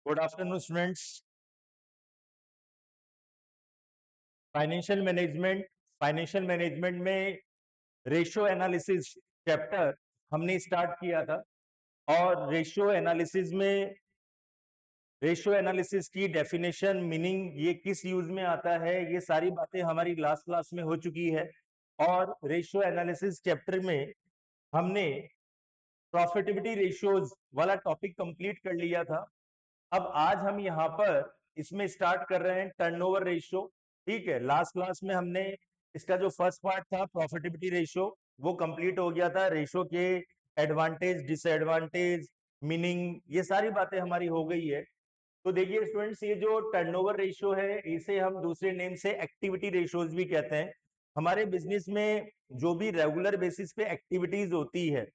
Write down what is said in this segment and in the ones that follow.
Good afternoon students. Financial management में ratio analysis chapter हमने start किया था। और रेशियो एनालिसिस की डेफिनेशन, मीनिंग, ये किस यूज में आता है, ये सारी बातें हमारी लास्ट क्लास में हो चुकी है। और रेशियो एनालिसिस चैप्टर में हमने प्रॉफिटेबिलिटी रेशियोज वाला टॉपिक कंप्लीट कर लिया था। अब आज हम यहाँ पर इसमें स्टार्ट कर रहे हैं टर्नओवर रेशियो। ठीक है, लास्ट क्लास में हमने इसका जो फर्स्ट पार्ट था प्रॉफिटेबिलिटी रेशियो वो कंप्लीट हो गया था। रेशियो के एडवांटेज, डिसएडवांटेज, मीनिंग, ये सारी बातें हमारी हो गई है। तो देखिए स्टूडेंट्स, ये जो टर्नओवर रेशियो है इसे हम दूसरे नेम से एक्टिविटी रेशियोज भी कहते हैं। हमारे बिजनेस में जो भी रेगुलर बेसिस पे एक्टिविटीज होती है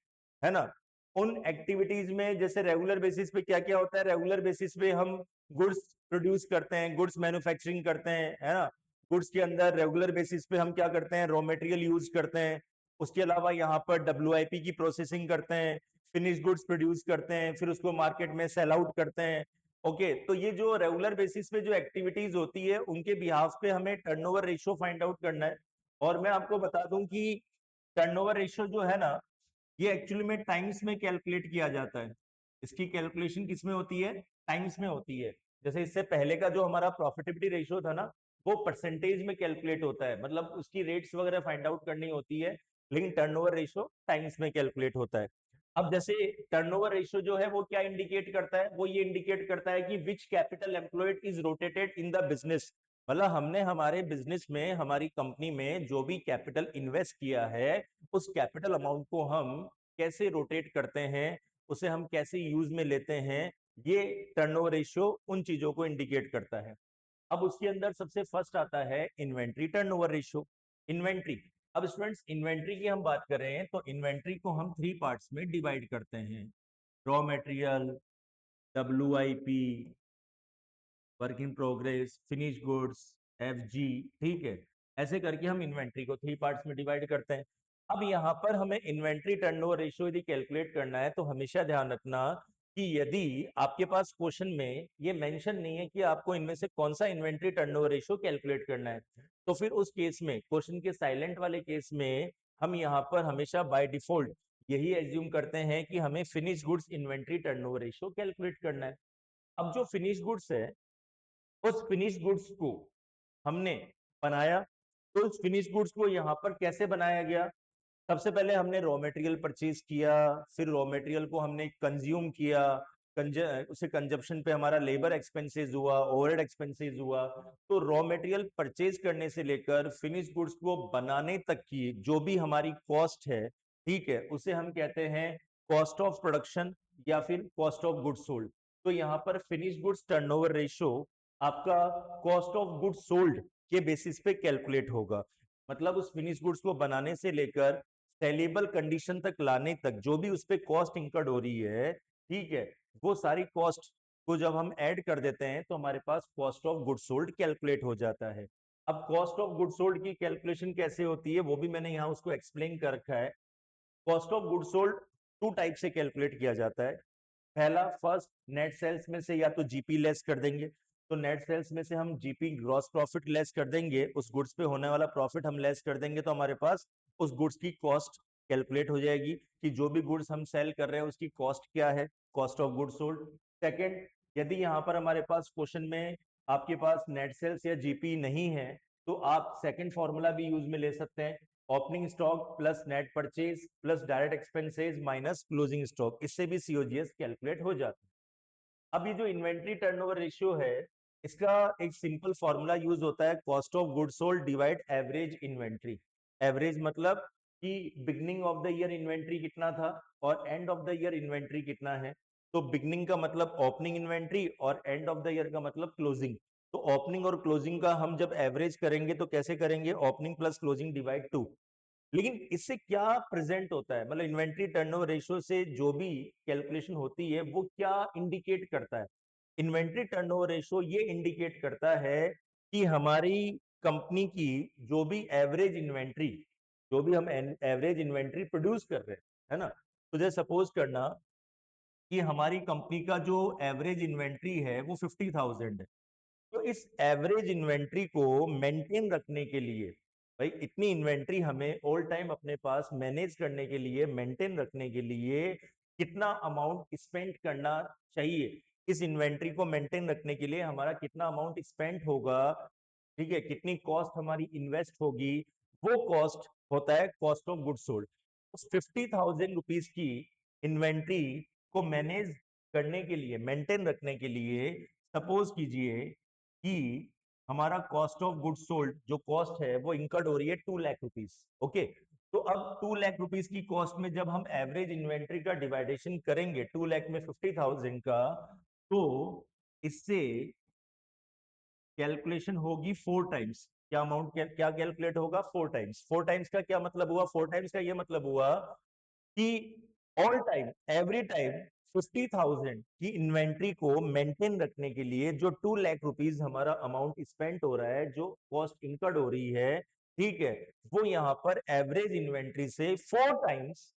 ना, उन एक्टिविटीज में जैसे रेगुलर बेसिस पे क्या क्या होता है। रेगुलर बेसिस पे हम गुड्स प्रोड्यूस करते हैं, गुड्स मैन्युफैक्चरिंग करते हैं, है ना। गुड्स के अंदर रेगुलर बेसिस पे हम क्या करते हैं, रॉ मटेरियल यूज करते हैं। उसके अलावा यहाँ पर WIP की प्रोसेसिंग करते हैं, फिनिश गुड्स प्रोड्यूस करते हैं, फिर उसको मार्केट में सेल आउट करते हैं। ओके, तो ये जो रेगुलर बेसिस पे जो एक्टिविटीज होती है उनके बिहाफ पे हमें टर्नओवर रेशियो फाइंड आउट करना है। और मैं आपको बता दूं कि टर्नओवर रेशियो जो है ना, ये एक्चुअली में टाइम्स में कैलकुलेट किया जाता है। इसकी कैलकुलेशन किस में होती है? टाइम्स में होती है। जैसे इससे पहले का जो हमारा प्रॉफिटेबिलिटी रेशियो था ना, वो परसेंटेज में कैलकुलेट होता है, मतलब उसकी रेट्स वगैरह फाइंड आउट करनी होती है। लेकिन टर्नओवर रेशियो टाइम्स में कैलकुलेट होता है। अब जैसे टर्नओवर रेशियो जो है वो क्या इंडिकेट करता है? वो ये इंडिकेट करता है कि which capital employed is rotated in the business. मतलब हमने हमारे बिजनेस में, हमारी कंपनी में जो भी कैपिटल इन्वेस्ट किया है, उस कैपिटल अमाउंट को हम कैसे रोटेट करते हैं, उसे हम कैसे यूज में लेते हैं। ये टर्नओवर रेशियो उन चीजों को इंडिकेट करता है। अब उसके अंदर सबसे फर्स्ट आता है इन्वेंट्री टर्नओवर रेशियो। इन्वेंट्री, अब स्टूडेंट्स इन्वेंट्री की हम बात कर रहे हैं तो इन्वेंट्री को हम 3 पार्ट्स में डिवाइड करते हैं। Raw material, WIP, work in progress, finish goods, FG। ठीक है, ऐसे करके हम इन्वेंट्री को 3 पार्ट्स में डिवाइड करते हैं। अब यहाँ पर हमें इन्वेंट्री टर्नओवर रेशियो यदि कैलकुलेट करना है तो हमेशा ध्यान रखना कि यदि आपके पास क्वेश्चन में ये मेंशन नहीं है कि आपको इनमें से कौन सा इन्वेंट्री टर्नओवर रेशियो कैलकुलेट करना है, तो फिर उस केस में, क्वेश्चन के साइलेंट वाले केस में, हम यहाँ पर हमेशा बाय डिफॉल्ट यही एज्यूम करते हैं कि हमें finish goods inventory turnover ratio calculate करना है। अब जो फिनिश गुड्स है, उस फिनिश गुड्स को हमने बनाया। तो उस फिनिश गुड्स को यहाँ पर कैसे बनाया गया? सबसे पहले हमने रॉ मटेरियल परचेज किया, फिर रॉ मटेरियल को हमने कंज्यूम किया। उसे कंजप्शन पे हमारा लेबर एक्सपेंसेस हुआ, ओवरहेड एक्सपेंसेस हुआ। तो रॉ मटेरियल परचेज करने से लेकर फिनिश गुड्स को बनाने तक की जो भी हमारी कॉस्ट है, ठीक है, उसे हम कहते हैं कॉस्ट ऑफ प्रोडक्शन या फिर कॉस्ट ऑफ गुड्स सोल्ड। तो यहाँ पर फिनिश गुड्स टर्नओवर रेशियो आपका कॉस्ट ऑफ गुड्स सोल्ड के बेसिस पे कैलकुलेट होगा। मतलब उस फिनिश गुड्स को बनाने से लेकर सेलेबल कंडीशन तक लाने तक जो भी उस पर कॉस्ट इंकर्ड हो रही है, ठीक है, वो सारी कॉस्ट को जब हम ऐड कर देते हैं तो हमारे पास cost of goods sold calculate हो जाता है। अब कॉस्ट ऑफ गुड्स सोल्ड की कैलकुलेशन कैसे होती है वो भी मैंने यहाँ उसको एक्सप्लेन कर रखा है। Cost of goods sold 2 type से कैलकुलेट किया जाता है। पहला, फर्स्ट, नेट सेल्स में से या तो जीपी लेस कर देंगे। तो नेट सेल्स में से हम जीपी, ग्रॉस प्रॉफिट, लेस कर देंगे, उस गुड्स पे होने वाला प्रॉफिट हम लेस कर देंगे, तो हमारे पास उस गुड्स की कॉस्ट कैलकुलेट हो जाएगी कि जो भी गुड्स हम सेल कर रहे हैं उसकी कॉस्ट क्या है, cost of goods sold. Second, यदि यहाँ पर हमारे पास क्वेश्चन में आपके पास नेट सेल्स या जीपी नहीं है तो आप सेकेंड फॉर्मूला भी यूज में ले सकते हैं, opening stock plus net purchase plus direct expenses minus closing stock. इससे भी सीओजीएस कैलकुलेट हो जाता है। अब ये जो इन्वेंट्री टर्नओवर रेशियो है, इसका एक सिंपल फॉर्मूला यूज होता है, cost of goods sold divide average inventory. Average मतलब कि beginning of the year inventory कितना था और end of the year inventory कितना है। तो बिगनिंग का मतलब ओपनिंग इन्वेंट्री और एंड ऑफ द ईयर का मतलब क्लोजिंग। तो ओपनिंग और क्लोजिंग का हम जब एवरेज करेंगे तो कैसे करेंगे? Opening plus closing divide 2। लेकिन इससे क्या प्रेजेंट होता है, मतलब इन्वेंट्री टर्नओवर रेशियो से जो भी कैलकुलेशन होती है वो क्या इंडिकेट करता है? इन्वेंट्री टर्नओवर रेशियो ये इंडिकेट करता है कि हमारी कंपनी की जो भी एवरेज इन्वेंट्री, जो भी हम एवरेज इन्वेंट्री प्रोड्यूस कर रहे हैं, है ना। तो जैसे सपोज करना कि हमारी कंपनी का जो एवरेज इन्वेंट्री है वो 50,000 है। तो इस एवरेज इन्वेंट्री को मेंटेन रखने के लिए, भाई इतनी इन्वेंट्री हमें ऑल टाइम अपने पास मैनेज करने के लिए, मेंटेन रखने के लिए कितना अमाउंट स्पेंड करना चाहिए, इस इन्वेंट्री को मेंटेन रखने के लिए हमारा कितना अमाउंट स्पेंड होगा, ठीक है, कितनी कॉस्ट हमारी इन्वेस्ट होगी, वो कॉस्ट होता है कॉस्ट ऑफ गुड्स सोल्ड। उस 50,000 रुपीज की इन्वेंट्री को मैनेज करने के लिए, मेंटेन रखने के लिए, सपोज कीजिए कि हमारा कॉस्ट ऑफ गुड्स सोल्ड जो कॉस्ट है वो इंकर्ड हो रही है 2 लाख रुपीज। ओके, तो अब 2 लाख रुपीज की कॉस्ट में जब हम एवरेज इन्वेंट्री का डिवाइडेशन करेंगे 2 लाख में 50,000 का, तो इससे कैलकुलेशन होगी 4 टाइम्स। क्या अमाउंट, क्या कैलकुलेट होगा? 4 टाइम्स। 4 टाइम्स का क्या मतलब हुआ? 4 टाइम्स का ये मतलब हुआ कि ऑल टाइम, एवरी टाइम 50,000 की इन्वेंट्री को मेंटेन रखने के लिए जो 2 लाख रुपीज हमारा अमाउंट स्पेंड हो रहा है, जो कॉस्ट इनकर्ड हो रही है, ठीक है, वो यहां पर एवरेज इन्वेंट्री से 4 टाइम्स,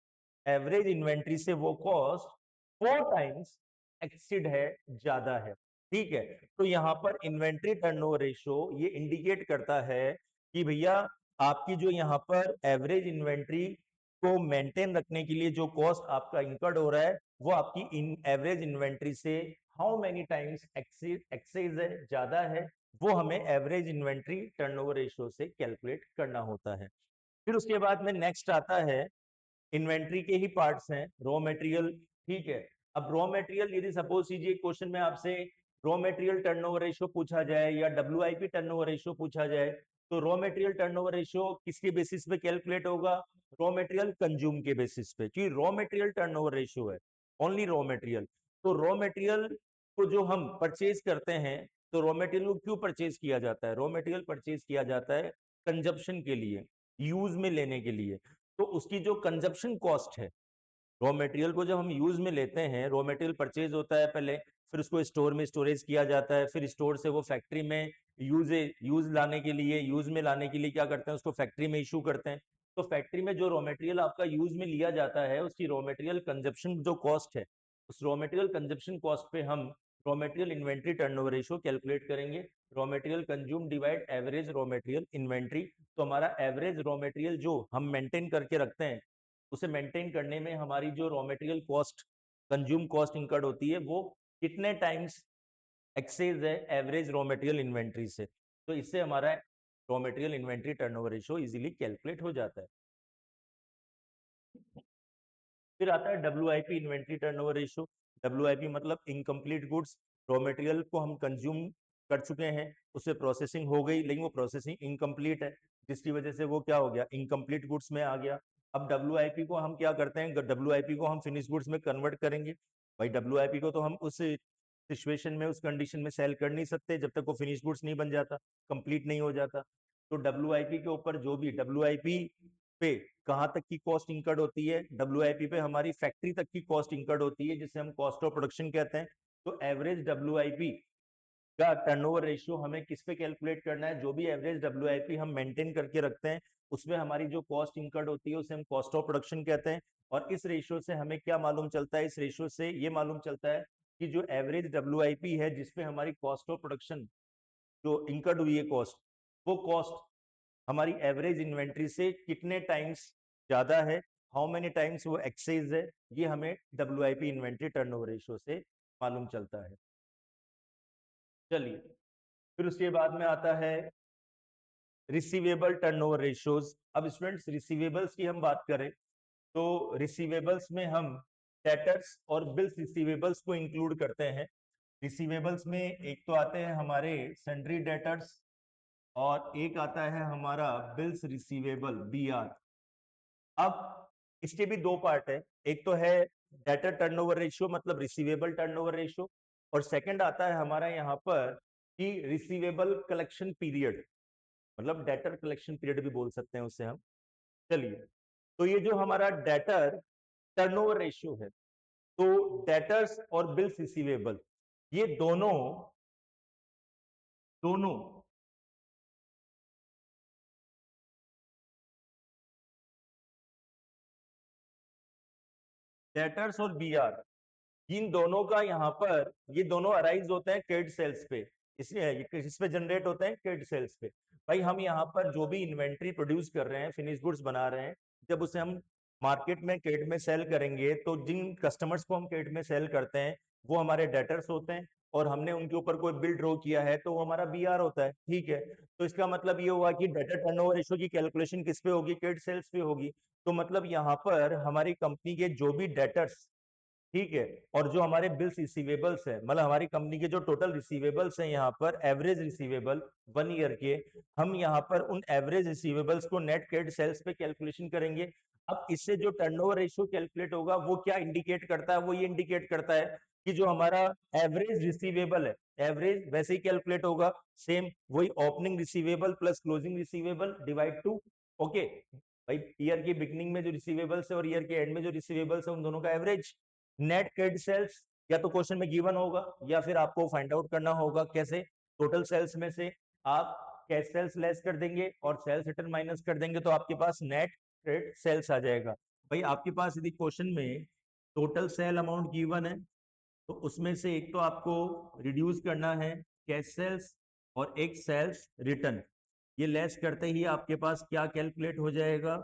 एवरेज इन्वेंट्री से वो कॉस्ट 4 टाइम्स एक्सीड है, ज्यादा है। ठीक है, तो यहां पर इन्वेंट्री टर्नओवर रेशियो ये इंडिकेट करता है कि भैया आपकी जो यहाँ पर एवरेज इन्वेंट्री को मेंटेन रखने के लिए जो कॉस्ट आपका इंकर्ड हो रहा है, वो आपकी इन एवरेज इन्वेंट्री से हाउ मेनी टाइम्स एक्सेस है, ज्यादा है, वो हमें एवरेज इन्वेंट्री टर्नओवर रेशियो से कैलकुलेट करना होता है। फिर उसके बाद में नेक्स्ट आता है, इन्वेंट्री के ही पार्ट्स हैं रॉ मटेरियल। ठीक है, अब रॉ मटेरियल यदि सपोज कीजिए क्वेश्चन में आपसे रॉ मटेरियल टर्नओवर रेशियो पूछा जाए या डब्ल्यूआईपी टर्नओवर रेशियो पूछा जाए, तो रॉ मटेरियल टर्नओवर रेशियो किसके बेसिस पे कैलकुलेट होगा? रॉ मटेरियल कंज्यूम के बेसिस पे, क्योंकि रॉ मटेरियल टर्नओवर रेशियो है, ओनली रॉ मटेरियल। तो रॉ मटेरियल को जो हम परचेज करते हैं, तो रॉ मटेरियल को क्यों परचेज किया जाता है? रॉ मटेरियल परचेज किया जाता है कंजप्शन के लिए, यूज में लेने के लिए। तो उसकी जो कंजप्शन कॉस्ट है, रॉ मटेरियल को जब हम यूज में लेते हैं, रॉ मटेरियल परचेज होता है पहले, फिर उसको स्टोर में स्टोरेज किया जाता है, फिर स्टोर से वो फैक्ट्री में यूज लाने के लिए, यूज में लाने के लिए क्या करते हैं, उसको फैक्ट्री में इशू करते हैं। तो फैक्ट्री में जो रॉ मटेरियल आपका यूज में लिया जाता है, उसकी रॉ मटेरियल कंजप्शन जो कॉस्ट है, उस रॉ मटेरियल कंजप्शन कॉस्ट पे हम raw material inventory turnover ratio calculate करेंगे। Raw material consume divide average raw material inventory. तो हमारा एवरेज रॉ मटेरियल जो हम मेंटेन करके रखते हैं, उसे मेंटेन करने में हमारी जो raw material cost, consume cost incurred होती है, वो कितने टाइम्स एक्सेस है एवरेज रॉ मटेरियल इन्वेंट्री से। तो इससे हमारा raw material inventory turnover ratio easily calculate हो जाता है। फिर आता है WIP inventory turnover ratio. WIP मतलब इनकम्प्लीट गुड्स, रॉ मटेरियल को हम कंज्यूम कर चुके हैं, उससे प्रोसेसिंग हो गई, लेकिन वो प्रोसेसिंग इनकम्प्लीट है, जिसकी वजह से वो क्या हो गया, इनकम्प्लीट गुड्स में आ गया। अब डब्ल्यूआईपी को हम क्या करते हैं, डब्ल्यूआईपी को हम फिनिश गुड्स में कन्वर्ट करेंगे। भाई डब्ल्यूआईपी को तो हम उस सिचुएशन में, उस कंडीशन में सेल कर नहीं सकते जब तक वो फिनिश गुड्स नहीं बन जाता, कंप्लीट नहीं हो जाता। तो डब्ल्यूआईपी के ऊपर जो भी डब्ल्यूआईपी पे कहाँ तक की कॉस्ट इंकर्ड होती है, डब्ल्यूआईपी पे हमारी फैक्ट्री तक की कॉस्ट इंकर्ड होती है, जिसे हम कॉस्ट ऑफ प्रोडक्शन कहते हैं। तो एवरेज डब्ल्यूआईपी का टर्नओवर रेशियो हमें किस पे कैलकुलेट करना है? जो भी एवरेज डब्ल्यूआईपी हम मेंटेन करके रखते हैं, उसमें हमारी जो कॉस्ट इंकर्ड होती है उसे हम कॉस्ट ऑफ प्रोडक्शन कहते हैं। और इस रेशियो से हमें क्या मालूम चलता है? इस रेशियो से ये मालूम चलता है कि जो एवरेज डब्ल्यूआईपी है, जिसपे हमारी कॉस्ट ऑफ प्रोडक्शन जो इंकर्ड हुई है कॉस्ट, वो कॉस्ट हमारी एवरेज इन्वेंट्री से कितने टाइम्स ज्यादा है, हाउ मेनी टाइम्स वो एक्सेस है, ये हमें डब्ल्यूआईपी इन्वेंट्री टर्नओवर रेशियो से मालूम चलता है। चलिए, फिर उसके बाद में आता है रिसीवेबल टर्नओवर रेशियोज। अब स्टूडेंट्स रिसीवेबल्स की हम बात करें, तो रिसीवेबल्स में हम डेटर्स और बिल्स रिसीवेबल्स को इंक्लूड करते हैं। रिसीवेबल्स में एक तो आते हैं हमारे सन्ड्री डेटर्स, और एक आता है हमारा बिल्स रिसीवेबल, बीआर। अब इसके भी दो पार्ट है, एक तो है डेटर टर्नओवर रेशियो मतलब रिसीवेबल टर्नओवर रेशियो, और सेकंड आता है हमारा यहाँ पर कि रिसीवेबल कलेक्शन पीरियड, मतलब डेटर कलेक्शन पीरियड भी बोल सकते हैं उससे हम। चलिए, तो ये जो हमारा डेटर टर्नओवर रेशियो है, तो डेटर्स और बिल्स रिसीवेबल, ये दोनों दोनों डेटर्स और बीआर, इन दोनों का यहाँ पर ये दोनों अराइज होते हैं क्रेडिट सेल्स पे, इसलिए इस पे जनरेट होते हैं क्रेडिट सेल्स पे। भाई हम यहाँ पर जो भी इन्वेंट्री प्रोड्यूस कर रहे हैं, फिनिश गुड्स बना रहे हैं, जब उसे हम मार्केट में क्रेडिट में सेल करेंगे तो जिन कस्टमर्स को हम क्रेडिट में सेल करते हैं वो हमारे डेटर्स होते हैं, और हमने उनके ऊपर कोई बिल ड्रॉ किया है तो वो हमारा बीआर होता है। ठीक है, तो इसका मतलब ये हुआ कि डेटर टर्नओवर रेशियो की कैलकुलेशन किस पे होगी, क्रेडिट सेल्स पे होगी। तो मतलब यहाँ पर हमारी कंपनी के जो भी डेटर्स, ठीक है, और जो हमारे बिल्स रिसीवेबल्स है, मतलब हमारी कंपनी के जो टोटल रिसीवेबल्स हैं यहाँ पर एवरेज रिसीवेबल 1 ईयर के, हम यहाँ पर उन एवरेज रिसीवेबल्स को नेट क्रेडिट सेल्स पे कैलकुलेशन करेंगे। अब इससे जो टर्नओवर रेशियो कैलकुलेट होगा वो क्या इंडिकेट करता है, वो ये इंडिकेट करता है कि जो हमारा एवरेज रिसीवेबल है, एवरेज वैसे ही कैलकुलेट होगा, सेम वही opening receivable plus closing receivable divide two, okay भाई, ईयर की बिगनिंग में जो रिसीवेबल्स है और ईयर के एंड में जो रिसीवेबल्स है उन दोनों का एवरेज नेट क्रेडिट सेल्स, या तो क्वेश्चन में गिवन होगा या फिर आपको फाइंड आउट करना होगा कैसे, टोटल सेल्स में से आप कैश सेल्स लेस कर देंगे और सेल्स रिटर्न माइनस कर देंगे तो आपके पास नेट क्रेडिट सेल्स आ जाएगा। भाई आपके पास यदि क्वेश्चन में टोटल सेल अमाउंट गिवन है तो उसमें से एक तो आपको रिड्यूस करना है कैश सेल्स और एक सेल्स रिटर्न, ये लेस करते ही आपके पास क्या कैलकुलेट हो जाएगा,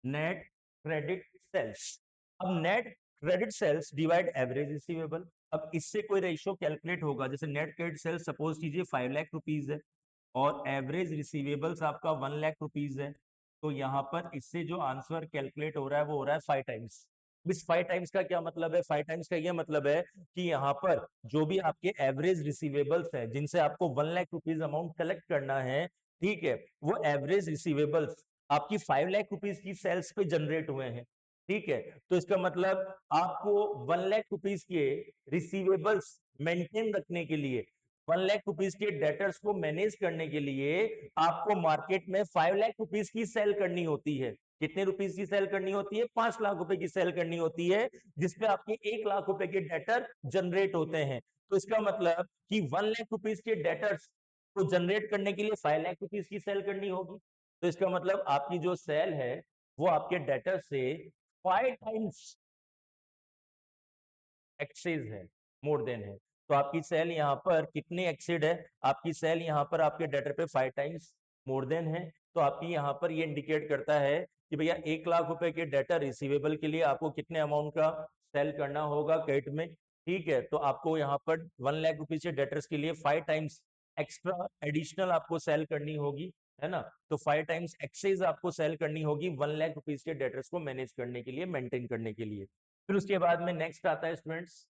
नेट क्रेडिट सेल्स। अब net credit sales divide average receivable, अब इससे कोई रेशियो कैलकुलेट होगा, जैसे नेट क्रेडिट सेल्स सपोज कीजिए 5 लाख रुपीज है और एवरेज रिसीवेबल्स आपका 1 लाख रुपीज है, तो यहाँ पर इससे जो आंसर कैलकुलेट हो रहा है वो हो रहा है 5 टाइम्स। इस 5 टाइम्स का क्या मतलब है, 5 टाइम्स का ये मतलब है कि यहाँ पर जो भी आपके एवरेज रिसीवेबल्स है जिनसे आपको 1 लाख रुपीज अमाउंट कलेक्ट करना है, ठीक है, वो एवरेज रिसीवेबल्स आपकी 5 लाख रुपीज की सेल्स पे जनरेट हुए हैं। ठीक है, तो इसका मतलब आपको 1 लाख रुपीज के रिसीवेबल्स मेंटेन रखने के लिए, 1 लाख रुपीज के डेटर्स को मैनेज करने के लिए आपको मार्केट में 5 लाख रुपीज की सेल करनी होती है। कितने रुपीज की सेल करनी होती है, 5 लाख रुपए की सेल करनी होती है, जिसपे आपके 1 लाख रुपए के डेटर जनरेट होते हैं। तो इसका मतलब कि 1 लाख रुपीज के डेटर्स को जनरेट करने के लिए 5 लाख रुपीज की सेल करनी होगी। तो इसका मतलब आपकी जो सेल है वो आपके डेटर से 5 टाइम्स एक्सेस है, मोर देन है। तो आपकी सेल यहाँ पर कितनी एक्सेड है, आपकी सेल यहाँ पर आपके डेटर पे 5 टाइम्स मोर देन है। तो आपकी यहाँ पर ये इंडिकेट करता है कि भैया 1 लाख रुपए के डेटर रिसीवेबल के लिए आपको कितने अमाउंट का सेल करना होगा क्रेडिट में। ठीक है, तो आपको यहाँ पर 1 लाख रुपीज के डेटर्स के लिए 5 टाइम्स एक्स्ट्रा एडिशनल आपको सेल करनी होगी, है ना। तो 5 टाइम्स एक्सेस आपको सेल करनी होगी 1 लाख रुपीज के डेटर्स को मैनेज करने के लिए, मेंटेन करने के लिए। फिर उसके बाद में नेक्स्ट आता है स्टूडेंट्स,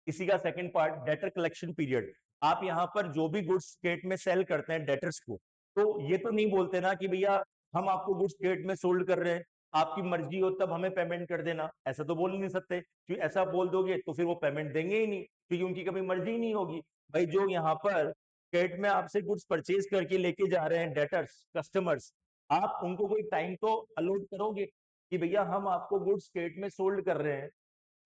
इसी का second part debtor collection period. आप यहाँ पर जो भी गुड्स स्टेट में सेल करते हैं डेटर्स को, तो ये तो नहीं बोलते ना कि भैया हम आपको गुड्स स्टेट में सोल्ड कर रहे हैं, आपकी मर्जी हो तब हमें पेमेंट कर देना, ऐसा तो बोल नहीं सकते, क्योंकि ऐसा बोल दोगे तो फिर वो पेमेंट देंगे ही नहीं, क्योंकि उनकी कभी मर्जी ही नहीं होगी। भाई जो यहाँ पर स्टेट में आपसे गुड्स परचेज करके लेके जा रहे हैं डेटर्स कस्टमर्स, आप उनको कोई टाइम तो अलॉट करोगे कि भैया हम आपको गुड्स स्टेट में सोल्ड कर रहे हैं,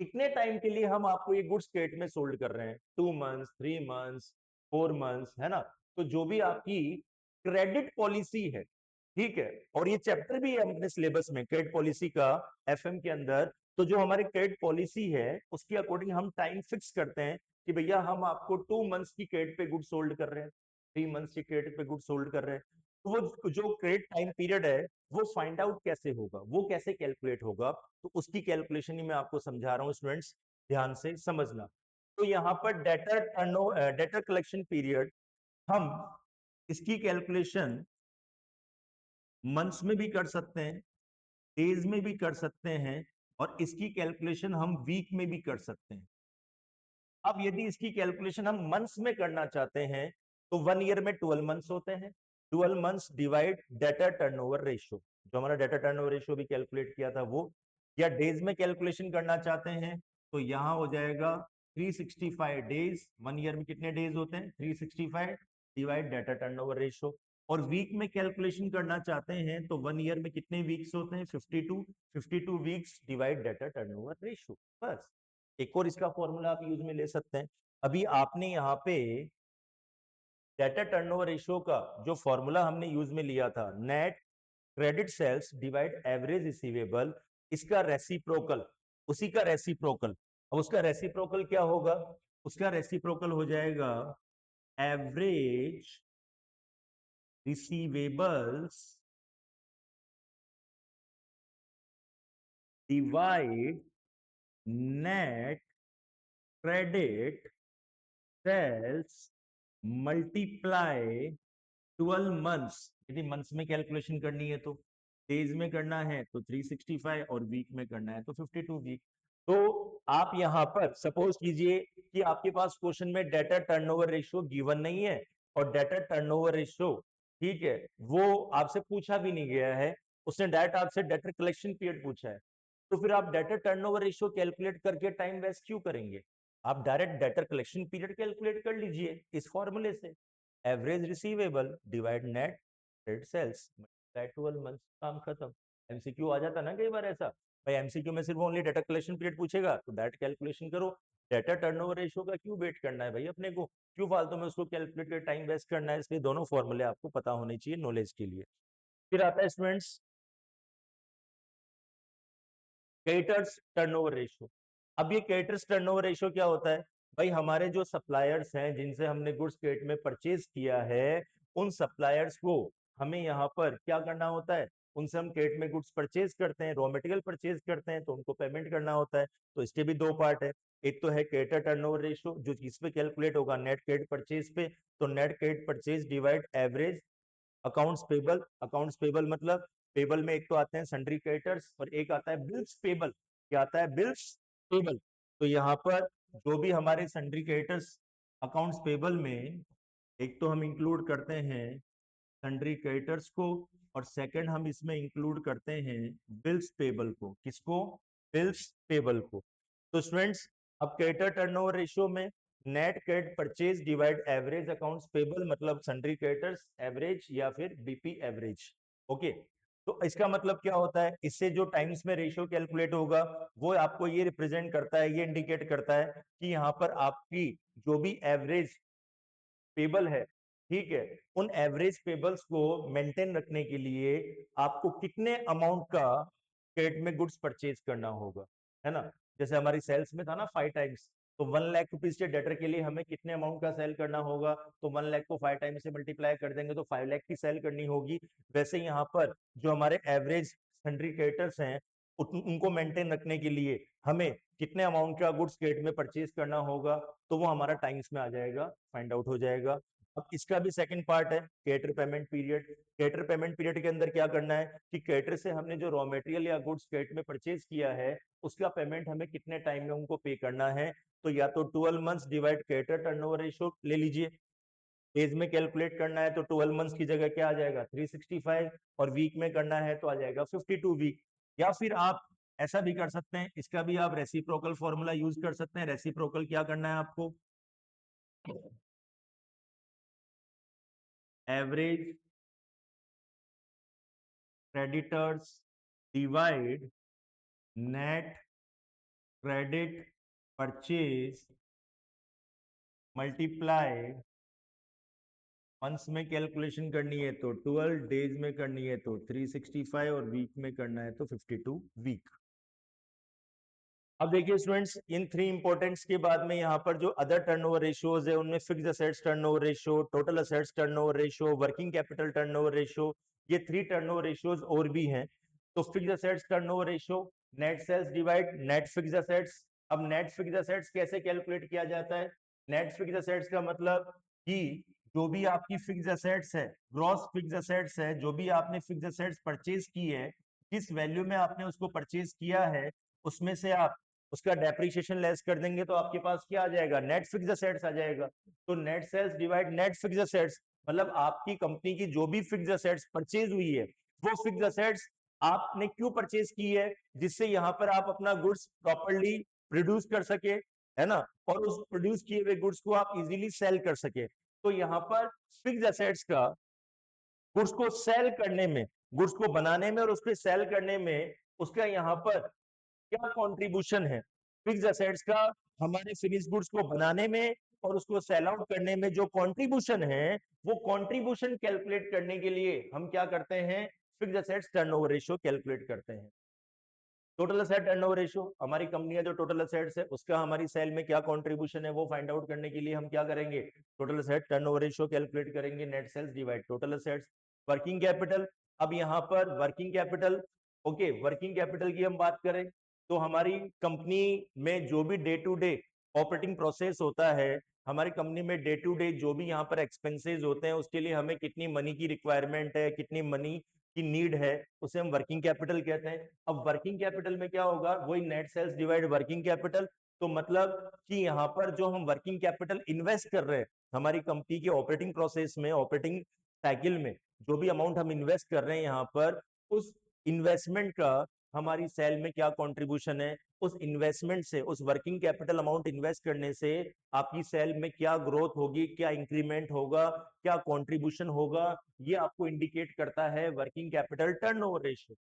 कितने टाइम के लिए हम आपको ये गुड्स स्टेट में सोल्ड कर रहे हैं, 2 मंथ्स, 3 मंथ्स, 4 मंथ्स, है ना। तो जो भी आपकी क्रेडिट पॉलिसी है, ठीक है, और ये चैप्टर भी है अपने सिलेबस में क्रेडिट पॉलिसी का, एफएम के अंदर। तो जो हमारी क्रेडिट पॉलिसी है उसके अकॉर्डिंग हम टाइम फिक्स करते हैं कि भैया हम आपको 2 मंथ्स की क्रेडिट पे गुड सोल्ड कर रहे हैं, 3 मंथ्स की क्रेडिट पे गुड सोल्ड कर रहे हैं। तो वो जो क्रेडिट टाइम पीरियड है वो फाइंड आउट कैसे होगा, वो कैसे कैलकुलेट होगा, तो उसकी कैलकुलेशन ही मैं आपको समझा रहा हूँ स्टूडेंट्स, ध्यान से समझना। तो यहाँ पर डेटर कलेक्शन पीरियड, हम इसकी कैलकुलेशन मंथ्स में भी कर सकते हैं, डेज में भी कर सकते हैं, और इसकी कैलकुलेशन हम वीक में भी कर सकते हैं। अब यदि इसकी कैलकुलेशन हम मंथ्स में करना चाहते हैं तो 1 ईयर में 12 मंथ्स होते हैं, 12 months divide data turnover ratio, जो हमारा डेटा टर्नओवर रेशियो भी कैलकुलेट किया था वो। या डेज में कैलकुलेशन करना चाहते हैं तो यहां हो जाएगा 365 डेज, 1 ईयर में कितने डेज होते हैं 365 डिवाइड डेटा टर्नओवर रेशियो। और वीक में कैलकुलेशन करना चाहते हैं तो 1 ईयर में कितने वीक्स होते हैं 52, 52 weeks divide data turnover ratio. बस, एक और इसका फॉर्मूला आप यूज में ले सकते हैं। अभी आपने यहाँ पे डेटा टर्नओवर रेशियो का जो फॉर्मूला हमने यूज में लिया था, net credit sales divide average receivable, इसका रेसिप्रोकल, उसी का रेसिप्रोकल अब उसका रेसिप्रोकल क्या होगा? उसका रेसिप्रोकल हो जाएगा average receivables divide net credit sales multiply 12 months. यदि मंथ्स में कैलकुलेशन करनी है तो, डेज में करना है तो 365 और वीक में करना है तो 52 वीक। तो आप यहां पर सपोज कीजिए कि आपके पास क्वेश्चन में डेटर टर्नओवर रेशियो गिवन नहीं है और डेटर टर्नओवर रेशियो, ठीक है, वो आपसे पूछा भी नहीं गया है, उसने डायरेक्ट आपसे डेटर कलेक्शन पीरियड पूछा है। तो फिर आप डेटर टर्नओवर रेशियो कैलकुलेट करके टाइम वेस्ट क्यों करेंगे? आप direct debtor collection period calculate कर लीजिए इस फॉर्मूले से, average receivable divide net credit sales multiply 12 months, काम खत्म। एमसीक्यू आ जाता ना कई बार ऐसा, भाई एमसीक्यू में सिर्फ ओनली डेटा कलेक्शन पीरियड पूछेगा तो डायरेक्ट कैलकुलेशन करो। डेटा टर्नओवर रेशियो का क्यों वेट करना है भाई अपने को, क्यों फालतू में उसको कैलकुलेट कर टाइम वेस्ट करना है? इसलिए दोनों फॉर्मूले आपको पता होने चाहिए नॉलेज के लिए। फिर आता है स्टूडेंट्स क्रेडिटर्स टर्नओवर रेशियो। अब ये क्रेडिटर्स टर्नओवर रेशियो क्या होता है? भाई हमारे जो सप्लायर्स हैं जिनसे हमने गुड्स क्रेडिट में परचेज किया है, उन सप्लायर्स को हमें यहाँ पर क्या करना होता है? उनसे हम क्रेडिट में गुड्स परचेज करते हैं, रॉ मटेरियल परचेज करते हैं, तो उनको पेमेंट करना होता है। तो इसके भी दो पार्ट है, एक तो है क्रेडिटर टर्नओवर रेशियो जो इस पे कैलकुलेट होगा नेट क्रेडिट परचेज पे, तो net credit purchase divide average accounts payable. Accounts payable मतलब पेबल में एक तो आते हैं सन्ड्री क्रेडिटर्स और एक आता है बिल्स पेबल। क्या आता है? Bills payable. तो यहाँ पर जो भी हमारे सन्ड्री क्रेडिटर्स अकाउंट्स पेबल में, एक तो हम इंक्लूड करते हैं सन्ड्री क्रेडिटर्स को और सेकंड हम इसमें इंक्लूड करते हैं बिल्स पेबल को। किसको? बिल्स पेबल को। तो स्टूडेंट्स अब क्रेडिटर टर्नओवर रेशियो में net credit purchase divide average accounts payable मतलब सन्ड्री क्रेडिटर्स एवरेज या फिर बीपी एवरेज। ओके, तो इसका मतलब क्या होता है? इससे जो टाइम्स में रेशियो कैलकुलेट होगा वो आपको ये रिप्रेजेंट करता है, ये इंडिकेट करता है कि यहाँ पर आपकी जो भी एवरेज पेबल है, ठीक है, उन एवरेज पेबल्स को मेंटेन रखने के लिए आपको कितने अमाउंट का क्रेडिट में गुड्स परचेज करना होगा, है ना? जैसे हमारी सेल्स में था ना 5 टाइम्स, तो 1 लाख रुपीज के डेटर के लिए हमें कितने अमाउंट का सेल करना होगा? तो 1 लाख को 5 टाइम्स से मल्टीप्लाई कर देंगे तो 5 लाख की सेल करनी होगी। वैसे यहाँ पर जो हमारे एवरेज सन्ड्री क्रेडिटर्स हैं उनको मेंटेन रखने के लिए हमें कितने अमाउंट का गुड्स क्रेडिट में परचेज करना होगा, तो वो हमारा टाइम्स में आ जाएगा, फाइंड आउट हो जाएगा। अब इसका भी सेकंड पार्ट है creditor payment period. Creditor payment period के अंदर क्या करना है कि क्रेडिटर से हमने जो रॉ मटेरियल या गुड्स क्रेडिट में परचेज किया है उसका पेमेंट हमें कितने टाइम में उनको पे करना है? तो या तो 12 months divide creditor turnover ratio ले लीजिए, डेज में कैलकुलेट करना है तो 12 मंथ्स की जगह क्या आ जाएगा? 365, और वीक में करना है तो आ जाएगा 52 वीक। या फिर आप ऐसा भी कर सकते हैं, इसका भी आप रेसिप्रोकल फॉर्मूला यूज कर सकते हैं। रेसिप्रोकल क्या करना है आपको? Average creditors divide net credit purchase multiply, months में कैलकुलेशन करनी है तो 12, डेज में करनी है तो 365 और वीक में करना है तो 52 वीक। अब देखिए स्टूडेंट्स इन 3 इंपॉर्टेंट्स के बाद में यहाँ पर जो अदर टर्नओवर रेशियोज है उनमें fixed assets turnover ratio, total assets turnover ratio, working capital turnover ratio, ये 3 टर्नओवर रेशियोज और भी हैं। तो fixed assets turnover ratio net sales divide net fixed assets. अब नेट फिक्स्ड असेट्स कैसे कैलकुलेट किया जाता है? नेट फिक्स्ड असेट्स का मतलब कि जो भी आपकी फिक्स्ड असेट्स है, ग्रॉस फिक्स्ड असेट्स है, जो भी आपने फिक्स्ड असेट्स परचेज की है, किस वैल्यू में आपने उसको परचेज किया है, उसमें से आप उसका डेप्रिसिएशन लेस कर देंगे तो आपके पास क्या आ जाएगा? नेट फिक्स्ड असेट्स आ जाएगा। तो net sales divide net fixed assets मतलब आपकी कंपनी की जो भी फिक्स्ड असेट्स परचेज हुई है वो फिक्स्ड असेट्स आपने क्यों परचेज की है? जिससे यहाँ पर आप अपना गुड्स प्रॉपरली प्रोड्यूस कर सके, है ना, और उस प्रोड्यूस किए हुए गुड्स को आप इजीली सेल कर सके। तो यहाँ पर फिक्स्ड असेट्स का गुड्स को सेल करने में, गुड्स को बनाने में और उसको सेल करने में उसका यहाँ पर क्या कंट्रीब्यूशन है? फिक्स्ड असेट्स का हमारे फिनिश गुड्स को बनाने में और उसको सेल आउट करने में जो कंट्रीब्यूशन है, वो कंट्रीब्यूशन कैलकुलेट करने के लिए हम क्या करते हैं? Fixed assets turnover ratio calculate करते हैं। टोटल असेट टर्नओवर रेशियो, हमारी कंपनी का जो टोटल असेट्स है उसका हमारी सेल में क्या कंट्रीब्यूशन है वो फाइंड आउट करने के लिए हम क्या करेंगे, total asset turnover ratio calculate करेंगे, net sales divide total assets. Working capital, अब यहाँ पर working capital, okay, working capital की हम बात करें तो हमारी कंपनी में जो भी day to day operating process होता है, हमारी कंपनी में डे टू डे जो भी यहाँ पर एक्सपेंसेस होते हैं उसके लिए हमें कितनी मनी की रिक्वायरमेंट है, कितनी मनी की नीड है, उसे हम वर्किंग कैपिटल कहते हैं। अब वर्किंग कैपिटल में क्या होगा, वही net sales divide working capital. तो मतलब कि यहाँ पर जो हम वर्किंग कैपिटल इन्वेस्ट कर रहे हैं हमारी कंपनी के ऑपरेटिंग प्रोसेस में, ऑपरेटिंग साइकिल में, जो भी अमाउंट हम इन्वेस्ट कर रहे हैं यहाँ पर, उस इन्वेस्टमेंट का हमारी सेल में क्या कंट्रीब्यूशन है, उस इन्वेस्टमेंट से, उस वर्किंग कैपिटल अमाउंट इन्वेस्ट करने से आपकी सेल में क्या ग्रोथ होगी, क्या इंक्रीमेंट होगा, क्या कंट्रीब्यूशन होगा, ये आपको इंडिकेट करता है वर्किंग कैपिटल टर्नओवर रेशियो।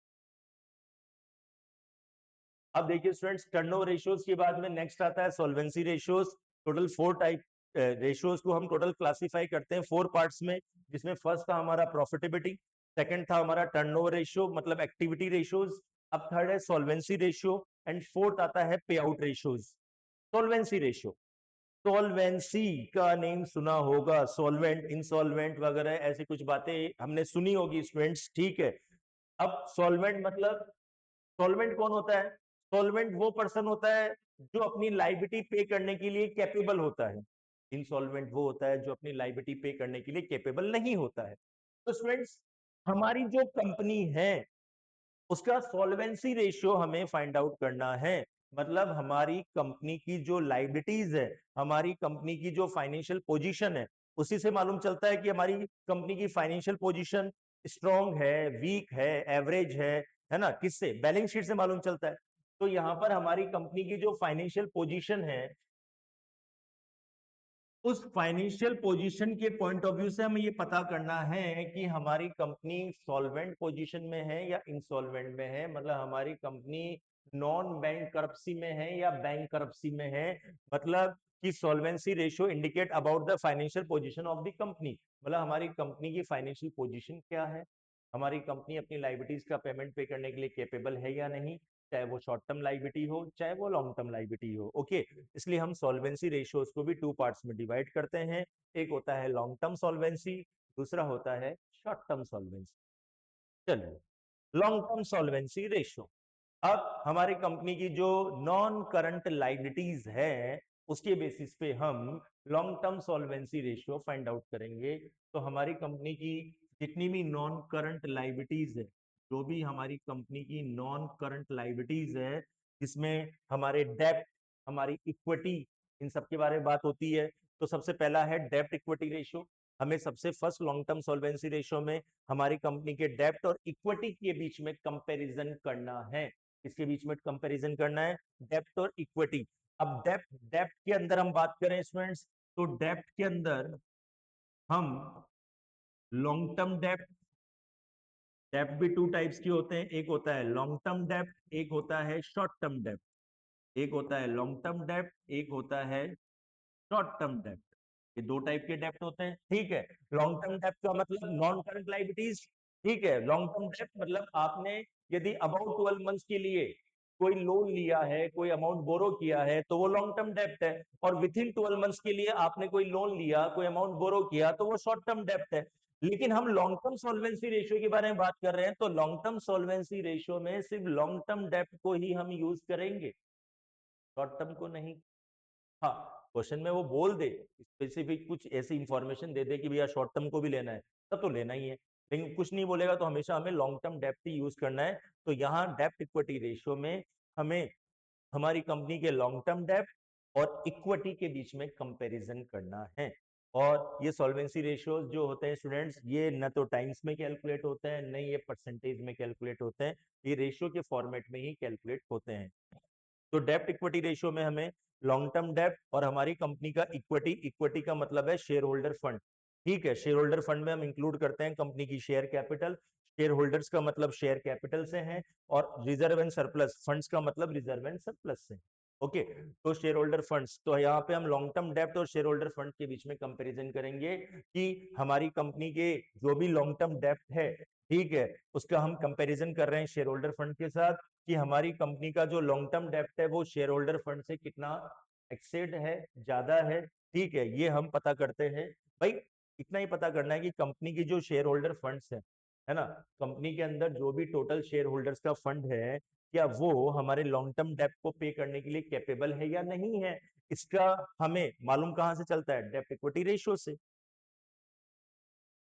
अब देखिए स्टूडेंट्स, टर्नओवर रेशियोज के बाद में नेक्स्ट आता है solvency ratios. Total 4 type ratios को हम टोटल क्लासिफाई करते हैं 4 पार्ट्स में, जिसमें फर्स्ट था हमारा प्रॉफिटेबिलिटी, सेकंड था हमारा टर्नओवर रेशियो मतलब एक्टिविटी रेशियोज, अब थर्ड है सॉल्वेंसी रेशियो, एंड फोर्थ आता है पे out ratios. Solvency ratio, solvency का नेम सुना होगा, सॉल्वेंट, इंसॉल्वेंट वगैरह ऐसी कुछ बातें हमने सुनी होगी स्टूडेंट्स, ठीक है। अब सॉल्वेंट मतलब, सॉल्वेंट कौन होता है, सॉल्वेंट वो पर्सन होता है जो अपनी लाइबिलिटी पे करने के लिए कैपेबल होता है, इंसॉल्वेंट वो होता है जो अपनी लाइबिलिटी पे करने के लिए कैपेबल नहीं होता है। तो स्टूडेंट्स, हमारी जो कंपनी है उसका सॉल्वेंसी रेशियो हमें फाइंड आउट करना है, मतलब हमारी कंपनी की जो लाइबिलिटीज है, हमारी कंपनी की जो फाइनेंशियल पोजीशन है, उसी से मालूम चलता है कि हमारी कंपनी की फाइनेंशियल पोजीशन स्ट्रॉन्ग है, वीक है, एवरेज है ना, किससे, बैलेंस शीट से मालूम चलता है। तो यहाँ पर हमारी कंपनी की जो फाइनेंशियल पोजीशन है, उस फाइनेंशियल पोजीशन के पॉइंट ऑफ व्यू से हमें ये पता करना है कि हमारी कंपनी सॉल्वेंट पोजीशन में है या इंसॉल्वेंट में है, मतलब हमारी कंपनी नॉन बैंक करप्सी में है या बैंक करप्सी में है, मतलब कि solvency ratio indicate about the financial position of the company, मतलब हमारी कंपनी की फाइनेंशियल पोजीशन क्या है, हमारी कंपनी अपनी लाइबिलिटीज का पेमेंट पे करने के लिए कैपेबल है या नहीं, चाहे वो शॉर्ट टर्म लाइबिलिटी हो चाहे वो लॉन्ग टर्म लाइबिलिटी हो, ओके। इसलिए हम सॉल्वेंसी रेशियोज को भी 2 पार्ट्स में डिवाइड करते हैं, एक होता है लॉन्ग टर्म सॉल्वेंसी, दूसरा होता है शॉर्ट टर्म सॉल्वेंसी। चलिए, लॉन्ग टर्म सॉल्वेंसी रेशियो। अब हमारी कंपनी की जो नॉन करंट लाइबिलिटीज है उसके बेसिस पे हम long term solvency ratio find out करेंगे। तो हमारी कंपनी की जितनी भी नॉन करंट लाइबिलिटीज है, जो भी हमारी कंपनी की नॉन करंट लाइबिलिटीज है, जिसमें हमारे डेप्ट, हमारी इक्विटी, इन सब के बारे में बात होती है। तो सबसे पहला है डेप्ट इक्विटी रेशियो। हमें सबसे first long term solvency ratio में हमारी कंपनी के डेप्ट और इक्विटी के बीच में कंपैरिजन करना है। इसके बीच में कंपैरिजन करना है, डेप्ट और इक्विटी। अब डेप्ट, डेप्ट के अंदर हम बात करें स्टूडेंट्स, तो डेप्ट के अंदर हम लॉन्ग टर्म डेप्ट, डेप्ट भी 2 टाइप्स के होते हैं, एक होता है लॉन्ग टर्म डेप्ट, एक होता है शॉर्ट टर्म डेप्ट, एक होता है लॉन्ग टर्म डेप्ट, एक होता है शॉर्ट टर्म डेप्ट। ये 2 टाइप के डेप्ट होते हैं, ठीक है। लॉन्ग टर्म डेप्ट का मतलब नॉन करंट लाइबिलिटीज, ठीक है। लॉन्ग टर्म डेप्ट मतलब आपने यदि अबाउट 12 मंथ्स के लिए कोई लोन लिया है, कोई अमाउंट बोरो किया है तो वो लॉन्ग टर्म डेप्ट है, और विद इन 12 मंथ्स के लिए आपने कोई लोन लिया, कोई अमाउंट बोरो किया तो वो शॉर्ट टर्म डेप्ट है। लेकिन हम लॉन्ग टर्म सॉल्वेंसी रेशियो के बारे में बात कर रहे हैं, तो लॉन्ग टर्म सॉल्वेंसी रेशियो में सिर्फ लॉन्ग टर्म डेप्ट को ही हम यूज करेंगे, शॉर्ट टर्म को नहीं। हाँ, क्वेश्चन में वो बोल दे, स्पेसिफिक कुछ ऐसी इंफॉर्मेशन दे दे कि भैया शॉर्ट टर्म को भी लेना है, तब तो लेना ही है, लेकिन कुछ नहीं बोलेगा तो हमेशा हमें लॉन्ग टर्म डेप्ट ही यूज करना है। तो यहाँ डेप्ट इक्विटी रेशियो में हमें हमारी कंपनी के लॉन्ग टर्म डेप्ट और इक्विटी के बीच में कंपैरिजन करना है। और ये सॉल्वेंसी रेशियोज जो होते हैं स्टूडेंट्स, ये न तो टाइम्स में कैलकुलेट होते हैं, न ये परसेंटेज में कैलकुलेट होते हैं, ये रेशियो के फॉर्मेट में ही कैलकुलेट होते हैं। तो डेप्ट इक्विटी रेशियो में हमें लॉन्ग टर्म डेप्ट और हमारी कंपनी का इक्विटी, इक्विटी का मतलब है शेयर होल्डर फंड, ठीक है। शेयर होल्डर फंड में हम इंक्लूड करते हैं कंपनी की शेयर कैपिटल, शेयर होल्डर्स का मतलब शेयर कैपिटल से है, और रिजर्व एंड सरप्लस फंड्स का मतलब रिजर्व एंड सरप्लस से, ओके। तो शेयर होल्डर फंड्स, तो यहाँ पे हम लॉन्ग टर्म डेप्ट और शेयर होल्डर फंड के बीच में कंपैरिजन करेंगे कि हमारी कंपनी के जो भी लॉन्ग टर्म डेप्ट है, ठीक है, उसका हम कंपैरिजन कर रहे हैं शेयर होल्डर फंड के साथ, कि हमारी कंपनी का जो लॉन्ग टर्म डेप्ट है वो शेयर होल्डर फंड से कितना एक्सेड है, ज्यादा है। ठीक है, ये हम पता करते हैं भाई। इतना ही पता करना है कि कंपनी की जो शेयर होल्डर फंड्स है ना, कंपनी के अंदर जो भी टोटल शेयर होल्डर्स का फंड है, क्या वो हमारे लॉन्ग टर्म डेप्ट को पे करने के लिए कैपेबल है या नहीं है। इसका हमें मालूम कहां से चलता है, डेप्ट इक्विटी रेशियो से।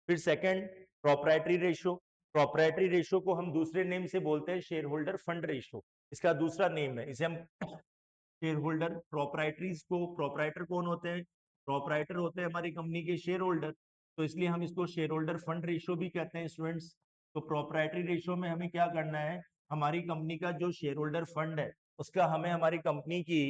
फिर second, proprietary ratio. Proprietary ratio को हम दूसरे नेम से बोलते हैं शेयर होल्डर फंड रेशियो। इसका दूसरा नेम है, इसे हम शेयर होल्डर प्रोप्राइटरीज को, प्रोप्राइटर कौन होते हैं, प्रोप्राइटर होते हैं हमारी कंपनी के शेयर होल्डर, तो इसलिए हम इसको शेयर होल्डर फंड रेशियो भी कहते हैं स्टूडेंट्स। तो प्रोप्राइटरी रेशियो में हमें क्या करना है, हमारी कंपनी का जो शेयर होल्डर फंड है उसका हमें हमारी कंपनी की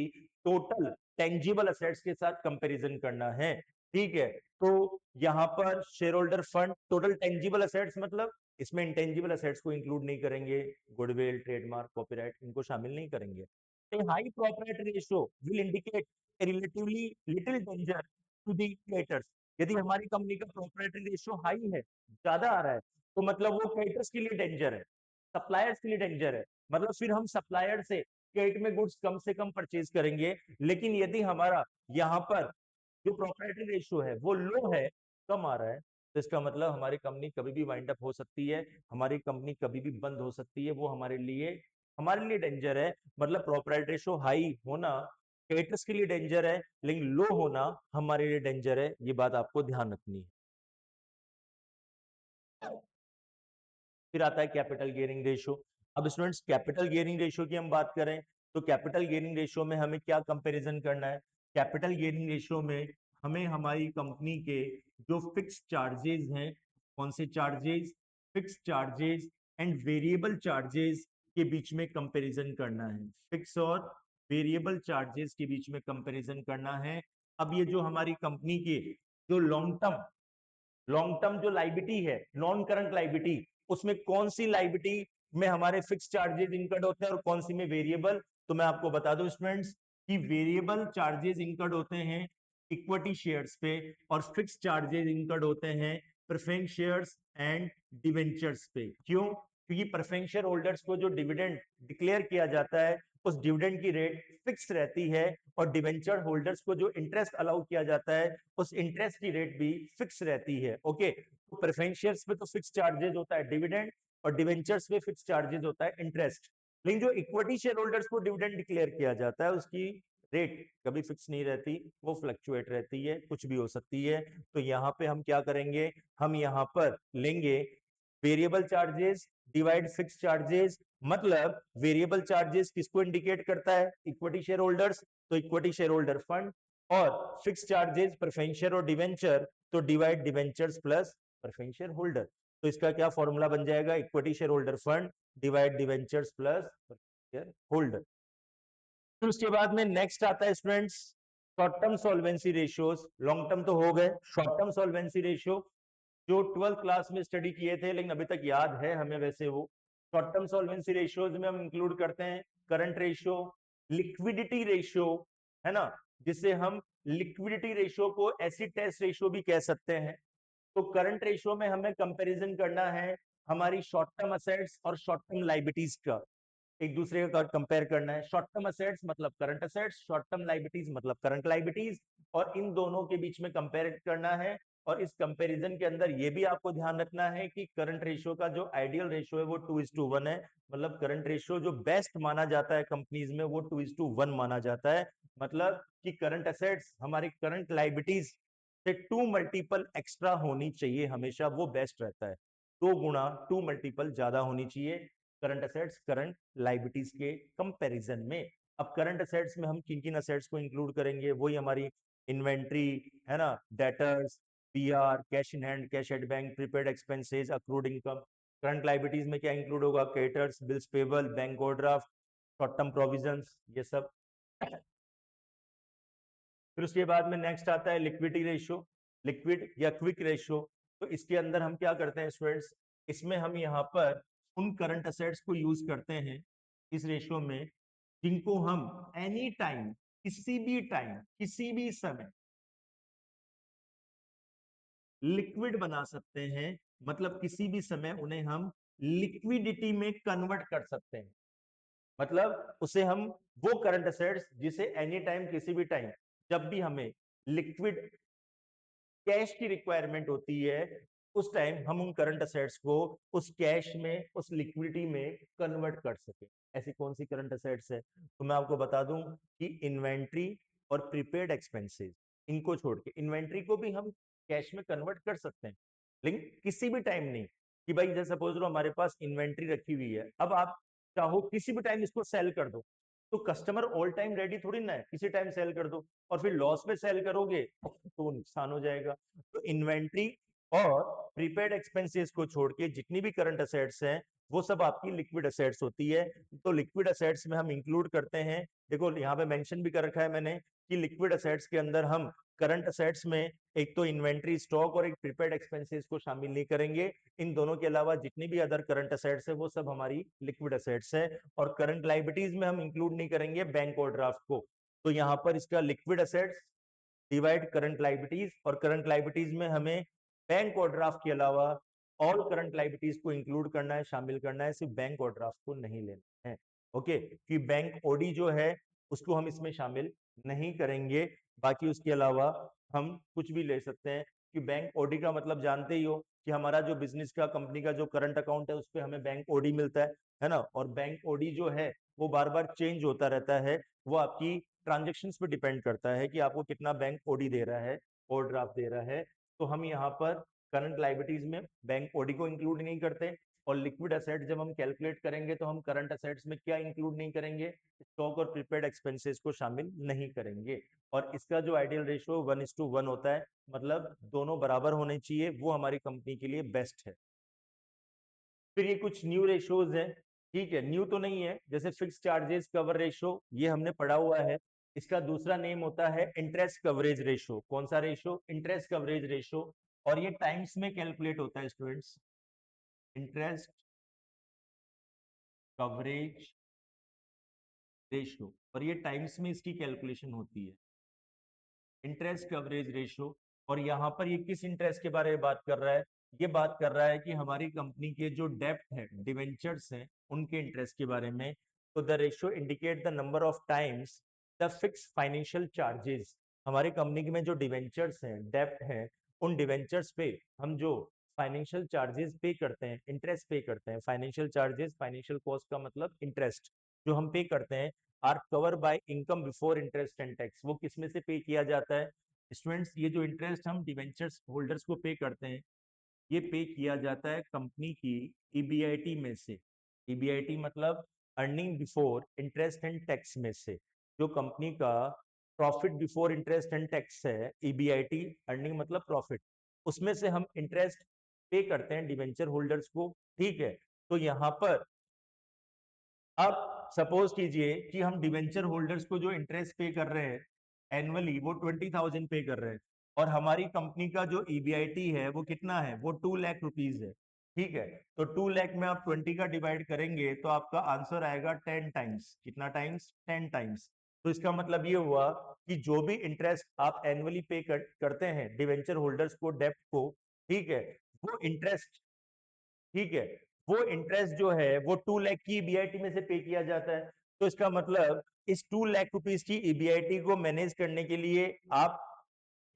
टोटल टेंजिबल असेट्स के साथ कंपैरिजन करना है। ठीक है, तो यहाँ पर share holder fund total tangible assets मतलब इसमें इंटेंजिबल असेट्स को इंक्लूड नहीं करेंगे, गुडविल, ट्रेडमार्क, कॉपीराइट इनको शामिल नहीं करेंगे। A high proprietary ratio will indicate a relatively little danger to the creditors। यदि हमारी कंपनी का प्रोप्राइटरी रेशियो हाई है, ज्यादा आ रहा है, तो मतलब वो क्रेडिटर्स के लिए डेंजर है, सप्लायर्स के लिए डेंजर है। मतलब फिर हम सप्लायर से क्रेडिट में गुड्स कम से कम परचेज करेंगे। लेकिन यदि हमारा यहाँ पर जो प्रोप्राइटरी रेशियो है वो लो है, कम आ रहा है, तो इसका मतलब हमारी कंपनी कभी भी वाइंड अप हो सकती है, हमारी कंपनी कभी भी बंद हो सकती है, वो हमारे लिए डेंजर है। मतलब प्रोप्राइटरी रेशियो हाई होना क्रेडिटर्स के लिए डेंजर है, लेकिन लो होना हमारे लिए डेंजर है। ये बात आपको ध्यान रखनी है। फिर आता है कैपिटल गियरिंग रेशियो। अब स्टूडेंट्स कैपिटल गियरिंग रेशियो की हम बात करें तो कैपिटल गियरिंग रेशियो में हमें क्या कंपैरिजन करना है, कैपिटल गियरिंग रेशियो में हमें हमारी कंपनी के जो फिक्स चार्जेस हैं, कौन से charges, fix charges and variable charges के बीच में कंपैरिजन करना है, फिक्स और वेरिएबल चार्जेस के बीच में कंपैरिजन करना है। अब ये जो हमारी कंपनी के जो लॉन्ग टर्म जो लाइबिलिटी है, नॉन करंट लाइबिलिटी, उसमें कौन सी लाइबिलिटी में हमारे फिक्स चार्जेस इनकर्ड होते हैं और कौन सी में वेरिएबल। तो मैं आपको बता दूं स्टूडेंट्स कि वेरिएबल चार्जेस इनकर्ड होते हैं इक्विटी शेयर्स पे और फिक्स चार्जेस इनकर्ड होते हैं प्रेफरेंस शेयर्स एंड डिवेंचर्स पे। क्यों, क्योंकि प्रेफरेंस शेयर होल्डर्स को जो डिविडेंड डिक्लेयर किया जाता है उस डिविडेंड की रेट फिक्स रहती है, और डिवेंचर होल्डर्स को जो इंटरेस्ट अलाउ किया जाता है उस इंटरेस्ट की रेट भी फिक्स रहती है। ओके, तो प्रेफरेंस शेयर्स पे तो फिक्स चार्जेस होता है डिविडेंड, और डिवेंचर्स पे फिक्स चार्जेस होता है इंटरेस्ट। लेकिन जो इक्विटी शेयर होल्डर्स को डिविडेंड डिक्लेयर किया जाता है उसकी रेट कभी फिक्स नहीं रहती, वो फ्लक्चुएट रहती है, कुछ भी हो सकती है। तो यहाँ पे हम क्या करेंगे, हम यहाँ पर लेंगे variable charges divide fix charges. मतलब वेरिएबल चार्जेस किसको इंडिकेट करता है, इक्विटी शेयर होल्डर्स, तो इक्विटी शेयर होल्डर फंड, और फिक्स चार्जेस प्रेफरेंस शेयर और डिवेंचर, तो divide debentures plus preference share holder. तो इसका क्या फॉर्मूला बन जाएगा, equity share holder fund divide debentures plus share holder. फिर उसके बाद में नेक्स्ट आता है students short term solvency ratios. Long term तो हो गए, शॉर्ट टर्म सॉल्वेंसी रेशियो जो 12th क्लास में स्टडी किए थे लेकिन अभी तक याद है हमें वैसे वो शॉर्ट टर्म सॉल्वेंसी रेशियोज में हम इंक्लूड करते हैं करंट रेशियो, लिक्विडिटी रेशियो, है ना, जिसे हम लिक्विडिटी रेशियो को एसिड टेस्ट रेशियो भी कह सकते हैं। तो करंट रेशियो में हमें कंपैरिजन करना है हमारी शॉर्ट टर्म असेट्स और शॉर्ट टर्म लाइबिलिटीज का, एक दूसरे का कंपेयर करना है। शॉर्ट टर्म असेट्स मतलब current assets, short term liabilities मतलब करंट लाइबिलिटीज, और इन दोनों के बीच में कंपेयर करना है। और इस कंपैरिजन के अंदर ये भी आपको ध्यान रखना है कि करंट रेशियो का जो आइडियल रेशियो है वो 2:1 है। मतलब करंट रेशियो जो बेस्ट माना जाता है कंपनीज में वो 2:1 माना जाता है। मतलब कि करंट असेट्स हमारी करंट लाइबिलिटीज से 2 मल्टीपल एक्स्ट्रा होनी चाहिए, हमेशा वो बेस्ट रहता है। 2 गुना 2 मल्टीपल ज्यादा होनी चाहिए करंट असेट्स करंट लाइबिलिटीज के कंपैरिजन में। अब करंट असेट्स में हम किन किन असेट्स को इंक्लूड करेंगे, वही हमारी इन्वेंट्री, है ना, debtors, PR, cash in hand, cash at bank, prepaid expenses, accrued income. Current liabilities में क्या इंक्लूड होगा, creditors, bills payable, bank overdraft, short term provisions, ये सब। फिर उसके बाद में नेक्स्ट आता है लिक्विडिटी रेशियो, लिक्विड या क्विक रेशियो। तो इसके अंदर हम क्या करते हैं स्टूडेंट्स, इसमें हम यहाँ पर उन करंट असेट्स को यूज करते हैं इस रेशियो में जिनको हम एनी टाइम, किसी भी टाइम, किसी भी समय लिक्विड बना सकते हैं। मतलब किसी भी समय उन्हें हम लिक्विडिटी में कन्वर्ट कर सकते हैं। मतलब उसे हम वो करंट असेट्स जिसे एनी टाइम किसी भी टाइम जब भी हमें लिक्विड कैश की रिक्वायरमेंट होती है उस टाइम हम उन करंट असेट्स को उस कैश में उस लिक्विडिटी में कन्वर्ट कर सके। ऐसी कौन सी करंट असेट्स है? तो मैं आपको बता दूं कि इन्वेंट्री और प्रीपेड एक्सपेंसेस, इनको छोड़ के इन्वेंट्री को भी हम कैश में कन्वर्ट कर सकते हैं, लेकिन किसी भी टाइम नहीं। कि भाई जैसे सपोज लो हमारे पास इन्वेंट्री रखी हुई है, अब आप चाहो किसी भी टाइम इसको सेल कर दो, तो कस्टमर ऑल टाइम रेडी थोड़ी ना है, किसी टाइम सेल कर दो और फिर लॉस में सेल करोगे तो नुकसान हो जाएगा। तो इन्वेंट्री और प्रीपेड एक्सपेंसेस को छोड़ के जितनी भी करंट असेट्स हैं वो सब आपकी लिक्विड असेट्स होती है। तो लिक्विड असेट्स में हम इंक्लूड करते हैं, देखो यहाँ पे मेंशन भी कर रखा है मैंने कि लिक्विड असेट्स के अंदर हम करंट असेट्स में एक तो इन्वेंट्री स्टॉक और एक प्रीपेड एक्सपेंसेस को शामिल नहीं करेंगे। इन दोनों के अलावा जितनी भी अदर करंट असेट्स है वो सब हमारी लिक्विड असेट्स है। और करंट लाइबिलिटीज में हम इंक्लूड नहीं करेंगे बैंक ओवरड्राफ्ट को। तो यहाँ पर इसका liquid assets divide current liabilities, और करंट लाइबिलिटीज में हमें बैंक ओवरड्राफ्ट के अलावा ऑल करंट लाइबिलिटीज को इंक्लूड करना है, शामिल करना है, सिर्फ बैंक ओवरड्राफ्ट को नहीं लेना है। ओके, कि बैंक ओडी जो है उसको हम इसमें शामिल नहीं करेंगे। बाकी उसके अलावा हम कुछ भी ले सकते हैं कि बैंक ओडी का मतलब जानते ही हो कि हमारा जो बिजनेस का कंपनी का जो करंट अकाउंट है उस पर हमें बैंक ओडी मिलता है ना। और बैंक ओडी जो है वो बार बार चेंज होता रहता है, वो आपकी ट्रांजेक्शन्स पे डिपेंड करता है कि आपको कितना बैंक ओडी दे रहा है, ओवरड्राफ्ट दे रहा है। तो हम यहाँ पर करंट लाइबिलिटीज में बैंक ओडी को इंक्लूड नहीं करते। और लिक्विड असेट जब हम कैलकुलेट करेंगे तो हम करंट असेट्स में क्या इंक्लूड नहीं करेंगे, स्टॉक और प्रीपेड एक्सपेंसेस को शामिल नहीं करेंगे। और इसका जो आइडियल रेशियो 1:1 होता है, मतलब दोनों बराबर होने चाहिए, वो हमारी कंपनी के लिए बेस्ट है। फिर ये कुछ न्यू रेशियोज हैं, ठीक है, न्यू तो नहीं है, जैसे फिक्स चार्जेस कवर रेशियो ये हमने पढ़ा हुआ है। इसका दूसरा नेम होता है इंटरेस्ट कवरेज रेशियो। कौन सा रेशियो? Interest coverage ratio. और ये टाइम्स में कैलकुलेट होता है स्टूडेंट्स, इंटरेस्ट कवरेज रेशियो, और ये टाइम्स में इसकी कैलकुलेशन होती है, इंटरेस्ट कवरेज रेशियो। और यहाँ पर ये किस इंटरेस्ट के बारे में बात कर रहा है? ये बात कर रहा है कि हमारी कंपनी के जो डेप्ट है, डिवेंचर्स हैं, उनके इंटरेस्ट के बारे में। तो the ratio indicate the number of times the fix financial charges. हमारी कंपनी में जो डिवेंचर्स हैं, डेप्ट हैं, उन डिवेंचर्स पे हम जो फाइनेंशियल चार्जेस पे करते हैं, इंटरेस्ट पे करते हैं, फाइनेंशियल चार्जेस, फाइनेंशियल कॉस्ट का मतलब इंटरेस्ट जो हम पे करते हैं, are cover by income before interest and tax. वो किस में से पे किया जाता है स्टूडेंट्स? ये जो इंटरेस्ट हम डिवेंचर्स होल्डर्स को पे करते हैं, ये पे किया जाता है कंपनी की ईबीआईटी में से। ईबीआईटी मतलब earning before interest and tax में से। जो कंपनी का profit before interest and tax है, ईबीआईटी अर्निंग मतलब प्रॉफिट, उसमें से हम इंटरेस्ट पे करते हैं डिवेंचर होल्डर्स को, ठीक है। तो यहाँ पर अब सपोज कीजिए कि हम डिवेंचर होल्डर्स को जो इंटरेस्ट पे कर रहे हैं एनुअली, वो 20,000 पे कर रहे हैं, और हमारी कंपनी का जो ईबीआईटी है वो कितना है? वो 2 लाख रुपीज है, ठीक है। तो 2 लाख में आप 20 का डिवाइड करेंगे तो आपका आंसर आएगा 10 टाइम्स। कितना टाइम्स? 10 टाइम्स। तो इसका मतलब ये हुआ कि जो भी इंटरेस्ट आप एनुअली पे करते हैं डिवेंचर होल्डर्स को, डेप्ट को, ठीक है, वो इंटरेस्ट, ठीक है, वो इंटरेस्ट जो है वो 2 लाख की ईबीआईटी में से पे किया जाता है। तो इसका मतलब इस 2 लाख रुपीज की ईबीआईटी को मैनेज करने के लिए आप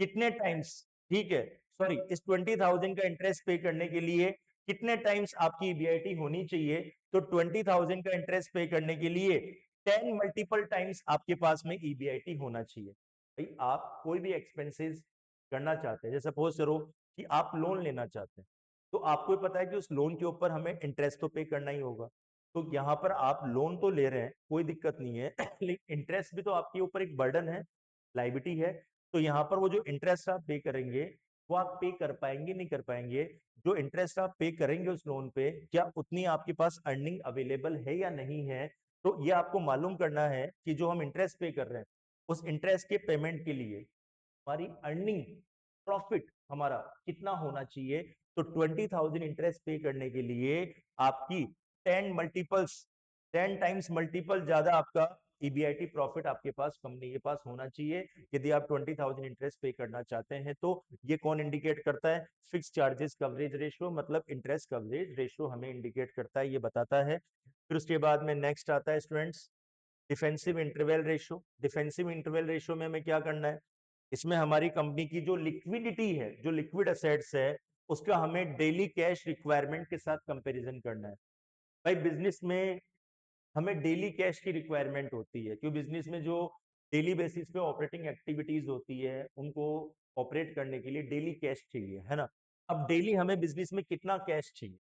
कितने टाइम्स, ठीक है, सॉरी, इस 20,000 का इंटरेस्ट पे करने के लिए कितने टाइम्स आपकी ईबीआईटी होनी चाहिए? तो 20,000 का इंटरेस्ट पे करने के लिए 10 मल्टीपल टाइम्स आपके पास में ईबीआईटी होना चाहिए। भाई आप कोई भी एक्सपेंसेस करना चाहते हैं, जैसे सपोज करो कि आप लोन लेना चाहते हैं, तो आपको पता है कि उस लोन के ऊपर हमें इंटरेस्ट तो पे करना ही होगा। तो यहाँ पर आप लोन तो ले रहे हैं, कोई दिक्कत नहीं है लेकिन इंटरेस्ट भी तो आपके ऊपर एक बर्डन है, लाइबिलिटी है। तो यहाँ पर वो जो इंटरेस्ट आप पे करेंगे वो आप पे कर पाएंगे नहीं कर पाएंगे? जो इंटरेस्ट आप पे करेंगे उस लोन पे, क्या उतनी आपके पास अर्निंग अवेलेबल है या नहीं है? तो ये आपको मालूम करना है कि जो हम इंटरेस्ट पे कर रहे हैं उस इंटरेस्ट के पेमेंट के लिए हमारी अर्निंग, प्रॉफिट हमारा कितना होना चाहिए। तो 20,000 इंटरेस्ट पे करने के लिए आपकी 10 मल्टीपल्स, 10 टाइम्स मल्टीपल ज्यादा आपका ईबीआईटी प्रॉफिट आपके पास, कंपनी के पास होना चाहिए यदि आप 20,000 इंटरेस्ट पे करना चाहते हैं। तो ये कौन इंडिकेट करता है? फिक्स चार्जेस कवरेज रेशियो, मतलब इंटरेस्ट कवरेज रेशियो हमें इंडिकेट करता है, ये बताता है। फिर उसके बाद में नेक्स्ट आता है students defensive interval ratio. Defensive interval ratio में हमें क्या करना है, इसमें हमारी कंपनी की जो लिक्विडिटी है, जो लिक्विड असेट्स है, उसका हमें डेली कैश रिक्वायरमेंट के साथ कंपैरिजन करना है। भाई बिजनेस में हमें डेली कैश की रिक्वायरमेंट होती है, क्यों बिजनेस में जो डेली बेसिस पे ऑपरेटिंग एक्टिविटीज होती है उनको ऑपरेट करने के लिए डेली कैश चाहिए, है ना। अब डेली हमें बिजनेस में कितना कैश चाहिए,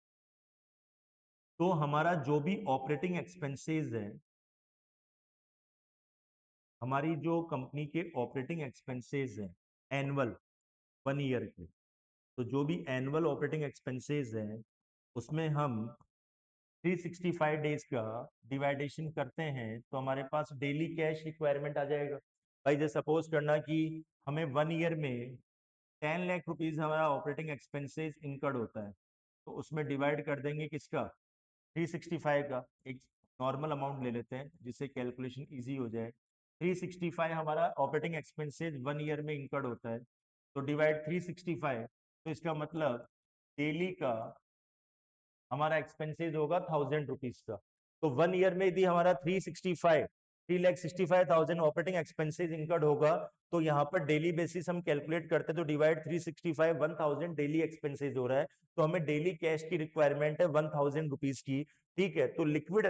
तो हमारा जो भी ऑपरेटिंग एक्सपेंसेस है, हमारी जो कंपनी के ऑपरेटिंग एक्सपेंसेस हैं एनुअल 1 ईयर के, तो जो भी एनुअल ऑपरेटिंग एक्सपेंसेस हैं उसमें हम 365 डेज का डिवाइडेशन करते हैं तो हमारे पास डेली कैश रिक्वायरमेंट आ जाएगा। भाई जैसे सपोज करना कि हमें 1 ईयर में 10 लाख रुपीज हमारा ऑपरेटिंग एक्सपेंसेस इनकर्ड होता है, तो उसमें डिवाइड कर देंगे किसका, 365 का। एक नॉर्मल अमाउंट ले लेते हैं जिससे कैलकुलेशन इजी हो जाए। 365 हमारा ऑपरेटिंग एक्सपेंसेस 1 ईयर में इनकर्ड होता है, तो डिवाइड 365, तो इसका मतलब डेली का हमारा एक्सपेंसेस होगा 1000 रुपीज का। तो 1 ईयर में यदि हमारा 3,65,000 ऑपरेटिंग एक्सपेंसेस इनकर्ड होगा, तो यहाँ पर डेली बेसिस हम कैलकुलेट करते हैं तो डिवाइड 365 1000 डेली एक्सपेंसेस हो रहा है, तो हमें डेली कैश की रिक्वायरमेंट है 1000 रुपीज की। ठीक है, तो लिक्विड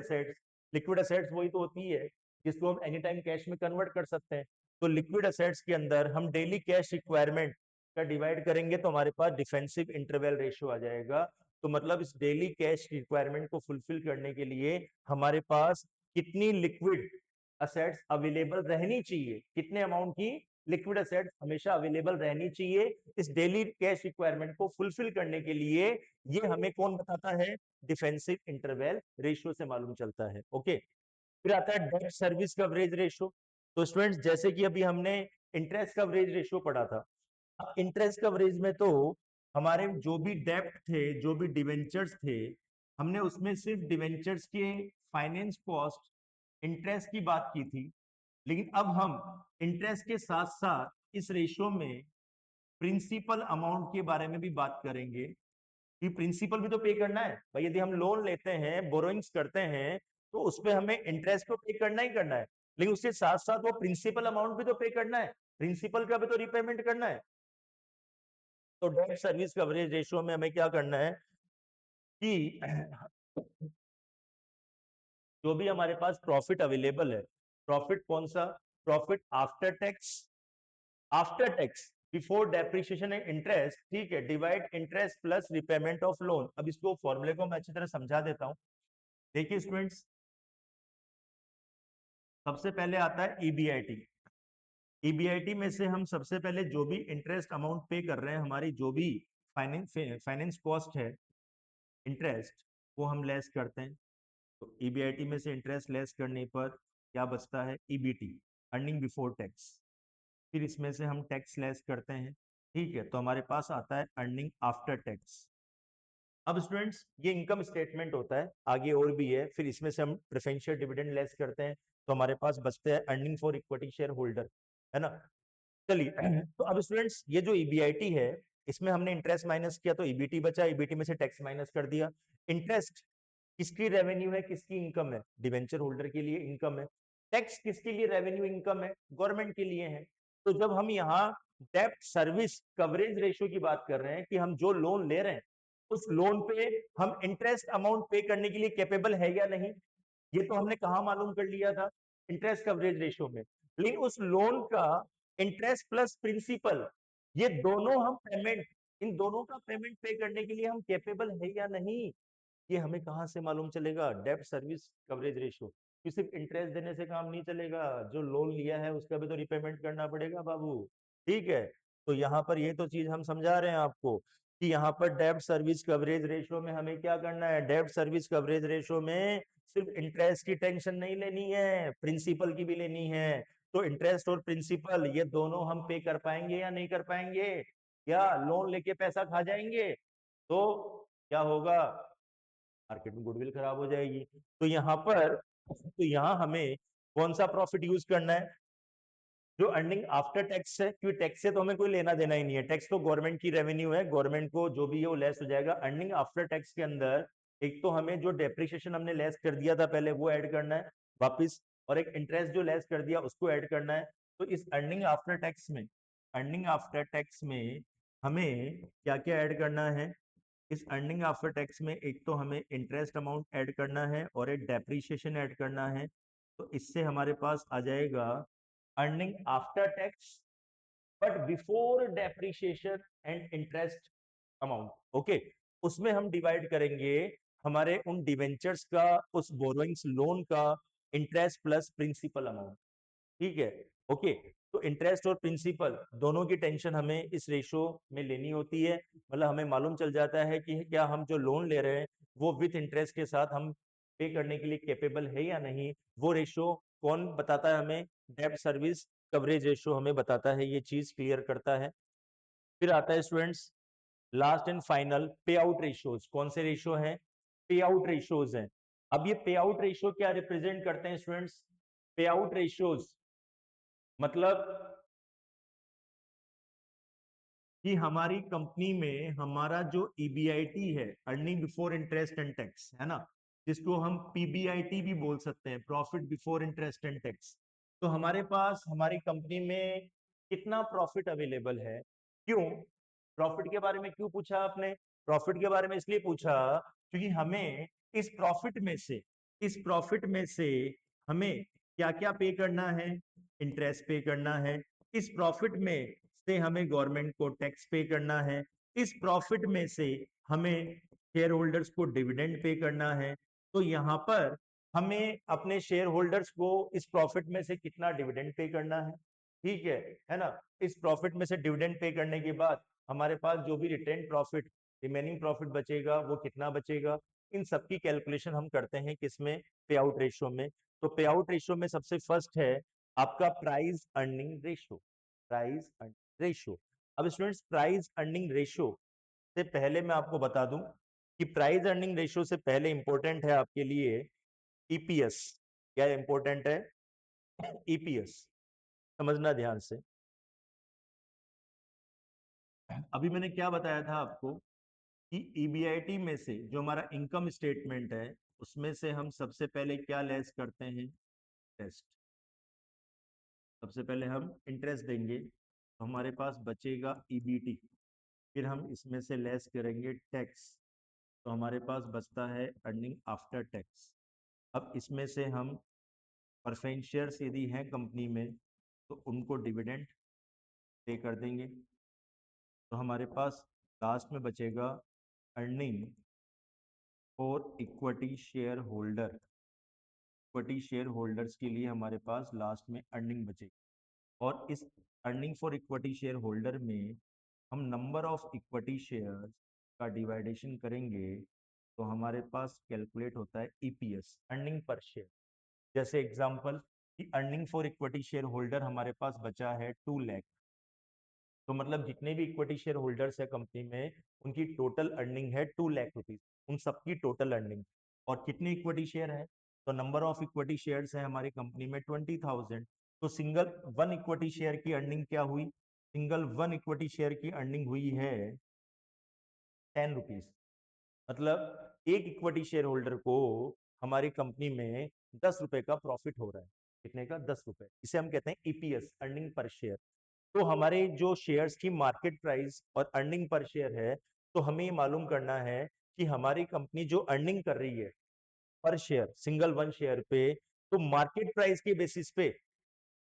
असेट्स वही तो होती है जिसको हम एनी टाइम कैश में कन्वर्ट कर सकते हैं। तो लिक्विड असेट्स के अंदर हम डेली कैश रिक्वायरमेंट का डिवाइड करेंगे तो हमारे पास डिफेंसिव इंटरवल रेशियो आ जाएगा। तो मतलब इस डेली कैश रिक्वायरमेंट को फुलफिल करने के लिए हमारे पास कितनी लिक्विड असेट्स अवेलेबल रहनी चाहिए, कितने अमाउंट की लिक्विड असेट्स हमेशा अवेलेबल रहनी चाहिए इस डेली कैश रिक्वायरमेंट को फुलफिल करने के लिए, ये हमें कौन बताता है, डिफेंसिव इंटरवल रेशियो से मालूम चलता है। ओके, फिर आता है डेट सर्विस कवरेज रेशियो। तो स्टूडेंट्स जैसे कि अभी हमने इंटरेस्ट कवरेज रेशियो पढ़ा था, इंटरेस्ट कवरेज में तो हमारे जो भी डेप्ट थे, जो भी डिवेंचर्स थे, हमने उसमें सिर्फ डिवेंचर्स के फाइनेंस कॉस्ट, इंटरेस्ट की बात की थी। लेकिन अब हम इंटरेस्ट के साथ साथ इस रेशियो में प्रिंसिपल अमाउंट के बारे में भी बात करेंगे कि प्रिंसिपल भी तो पे करना है भाई। यदि हम लोन लेते हैं, बोरोइंग्स करते हैं, तो उस पर हमें इंटरेस्ट तो पे करना ही करना है, लेकिन उसके साथ साथ वो प्रिंसिपल अमाउंट भी तो पे करना है, प्रिंसिपल का भी तो रिपेमेंट करना है। तो डेट सर्विस कवरेज रेशियो में हमें क्या करना है कि जो भी हमारे पास प्रॉफिट अवेलेबल है, प्रॉफिट कौन सा, profit after tax, after tax before depreciation and interest, ठीक है, divide interest plus repayment of loan. अब इसको फॉर्मूले को मैं अच्छी तरह समझा देता हूं। देखिए स्टूडेंट्स, सबसे पहले आता है ईबीआईटी। ईबीआईटी में से हम सबसे पहले जो भी इंटरेस्ट अमाउंट पे कर रहे हैं, हमारी जो भी फाइनेंस कॉस्ट है, इंटरेस्ट, वो हम लेस करते हैं। तो ईबीआईटी में से इंटरेस्ट लेस करने पर क्या बचता है, ईबीटी, अर्निंग बिफोर टैक्स। फिर इसमें से हम टैक्स लेस करते हैं, ठीक है, तो हमारे पास आता है अर्निंग आफ्टर टैक्स। अब स्टूडेंट्स ये इनकम स्टेटमेंट होता है, आगे और भी है। फिर इसमें से हम प्रेफरेंशियल डिविडेंड लेस करते हैं, तो हमारे पास बचते हैं earning for equity share holder, है ना। चलिए तो अब स्टूडेंट्स ये जो ईबीआईटी है, इसमें हमने इंटरेस्ट माइनस किया तो ईबीटी बचा, ईबीटी में से टैक्स माइनस कर दिया। इंटरेस्ट किसकी रेवेन्यू है, किसकी इनकम है, डिवेंचर होल्डर के लिए इनकम है। टैक्स किसके लिए रेवेन्यू इनकम है, गवर्नमेंट के लिए है। तो जब हम यहाँ डेब्ट सर्विस कवरेज रेशियो की बात कर रहे हैं कि हम जो लोन ले रहे हैं उस लोन पे हम इंटरेस्ट अमाउंट पे करने के लिए कैपेबल है या नहीं, ये तो हमने कहा मालूम कर लिया था, इंटरेस्ट कवरेज रेशियो में। लेकिन उस लोन का इंटरेस्ट प्लस प्रिंसिपल, ये दोनों हम पेमेंट, इन दोनों का पेमेंट पे करने के लिए हम कैपेबल है या नहीं, ये हमें कहां से मालूम चलेगा, डेब्ट सर्विस कवरेज रेशियो। कि सिर्फ इंटरेस्ट देने से काम नहीं चलेगा, जो लोन लिया है उसका भी तो रिपेमेंट करना पड़ेगा बाबू। ठीक है, तो यहाँ पर ये तो चीज हम समझा रहे हैं आपको कि यहाँ पर डेब्ट सर्विस कवरेज रेशियो में हमें क्या करना है, डेब्ट सर्विस कवरेज रेशियो में सिर्फ इंटरेस्ट की टेंशन नहीं लेनी है, प्रिंसिपल की भी लेनी है। तो इंटरेस्ट और प्रिंसिपल ये दोनों हम पे कर पाएंगे या नहीं कर पाएंगे, या लोन लेके पैसा खा जाएंगे तो क्या होगा, मार्केट में गुडविल खराब हो जाएगी। तो यहाँ हमें कौन सा प्रॉफिट यूज करना है, जो अर्निंग आफ्टर टैक्स है, क्योंकि टैक्स से तो हमें कोई लेना देना ही नहीं है, टैक्स तो गवर्नमेंट की रेवेन्यू है, गवर्नमेंट को जो भी है वो लेस हो जाएगा। अर्निंग आफ्टर टैक्स के अंदर एक तो हमें जो डेप्रिसिएशन हमने लेस कर दिया था पहले वो ऐड करना है वापस, और एक इंटरेस्ट जो लेस कर दिया उसको ऐड करना है। तो इस अर्निंग आफ्टर टैक्स में, अर्निंग आफ्टर टैक्स में हमें क्या क्या ऐड करना है? इस अर्निंग आफ्टर टैक्स में एक तो हमें इंटरेस्ट अमाउंट ऐड करना है और एक डेप्रिसिएशन ऐड करना है। तो इससे हमारे पास आ जाएगा earning after tax but before depreciation and interest amount. Okay, उसमें हम डिवाइड करेंगे हमारे उन डिवेंचर्स का, उस बोरोइंग्स लोन का इंटरेस्ट प्लस प्रिंसिपल अमाउंट। ठीक है, ओके। तो इंटरेस्ट और प्रिंसिपल दोनों की टेंशन हमें इस रेशो में लेनी होती है। मतलब हमें मालूम चल जाता है कि क्या हम जो लोन ले रहे हैं वो विथ इंटरेस्ट के साथ हम पे करने के लिए कैपेबल है या नहीं। वो रेशो कौन बताता है हमें? डेब्ट सर्विस कवरेज रेशो हमें बताता है, ये चीज क्लियर करता है। फिर आता है स्टूडेंट्स लास्ट एंड फाइनल पे आउट रेशियोज। कौन से रेशियो हैं? पे आउट रेशियोज हैं। अब ये पे आउट रेशियो क्या रिप्रेजेंट करते हैं स्टूडेंट्स? पे आउट रेशियोज मतलब कि हमारी कंपनी में हमारा जो ईबीआईटी है, earning before interest and tax, है ना, जिसको हम पीबीआईटी भी बोल सकते हैं, profit before interest and tax. तो हमारे पास हमारी कंपनी में कितना प्रॉफिट अवेलेबल है? क्यों प्रॉफिट के बारे में क्यों पूछा आपने? प्रॉफिट के बारे में इसलिए पूछा क्योंकि हमें इस प्रॉफिट में से, इस प्रॉफिट में से हमें क्या क्या पे करना है? इंटरेस्ट पे करना है। इस प्रॉफिट में से हमें गवर्नमेंट को टैक्स पे करना है। इस प्रॉफिट में से हमें शेयर होल्डर्स को डिविडेंड पे करना है। तो यहाँ पर हमें अपने शेयर होल्डर्स को इस प्रॉफिट में से कितना डिविडेंड पे करना है? ठीक है ना? इस प्रॉफिट में से डिविडेंड पे करने के बाद हमारे पास जो भी रिटेन प्रॉफिट, रिमेनिंग प्रॉफिट बचेगा वो कितना बचेगा? इन सबकी कैलकुलेशन हम करते हैं किसमें? पे आउट रेशियो में। तो पे आउट रेशियो में सबसे फर्स्ट है आपका price earning ratio. Price earning ratio. अब स्टूडेंट्स प्राइस अर्निंग रेशियो से पहले मैं आपको बता दूं कि प्राइस अर्निंग रेशियो से पहले इंपॉर्टेंट है आपके लिए ईपीएस। क्या इंपॉर्टेंट है? ईपीएस समझना ध्यान से। अभी मैंने क्या बताया था आपको कि ईबीआईटी में से जो हमारा इनकम स्टेटमेंट है उसमें से हम सबसे पहले क्या लेस करते हैं? इंटरेस्ट। सबसे पहले हम इंटरेस्ट देंगे तो हमारे पास बचेगा ईबीटी। फिर हम इसमें से लेस करेंगे टैक्स, तो हमारे पास बचता है अर्निंग आफ्टर टैक्स। अब इसमें से हम प्रेफरेंस शेयर्स यदि हैं कंपनी में तो उनको डिविडेंड पे कर देंगे। तो हमारे पास लास्ट में बचेगा earning for equity share holder. Equity share holders के लिए हमारे पास लास्ट में अर्निंग बचेगी, और इस earning for equity share holder में हम नंबर ऑफ इक्विटी शेयर का डिवाइडेशन करेंगे तो हमारे पास कैलकुलेट होता है ईपीएस, अर्निंग पर शेयर। जैसे एग्जांपल कि earning for equity share holder हमारे पास बचा है 2 लाख। तो मतलब जितने भी इक्विटी शेयर होल्डर्स है कंपनी में उनकी टोटल अर्निंग है 2 लाख रुपीज, उन सबकी टोटल अर्निंग। और कितने इक्विटी शेयर है? तो नंबर ऑफ इक्विटी शेयर्स है हमारी कंपनी में 20,000। तो सिंगल वन इक्विटी शेयर की अर्निंग क्या हुई? सिंगल वन इक्विटी शेयर की अर्निंग हुई है 10 रुपीज। मतलब एक इक्विटी शेयर होल्डर को हमारी कंपनी में 10 रुपए का प्रॉफिट हो रहा है। कितने का? 10 रुपए। इसे हम कहते हैं ईपीएस, अर्निंग पर शेयर। तो हमारे जो शेयर्स की मार्केट प्राइस और अर्निंग पर शेयर है, तो हमें ये मालूम करना है कि हमारी कंपनी जो अर्निंग कर रही है पर शेयर, सिंगल वन शेयर पे, तो मार्केट प्राइस के बेसिस पे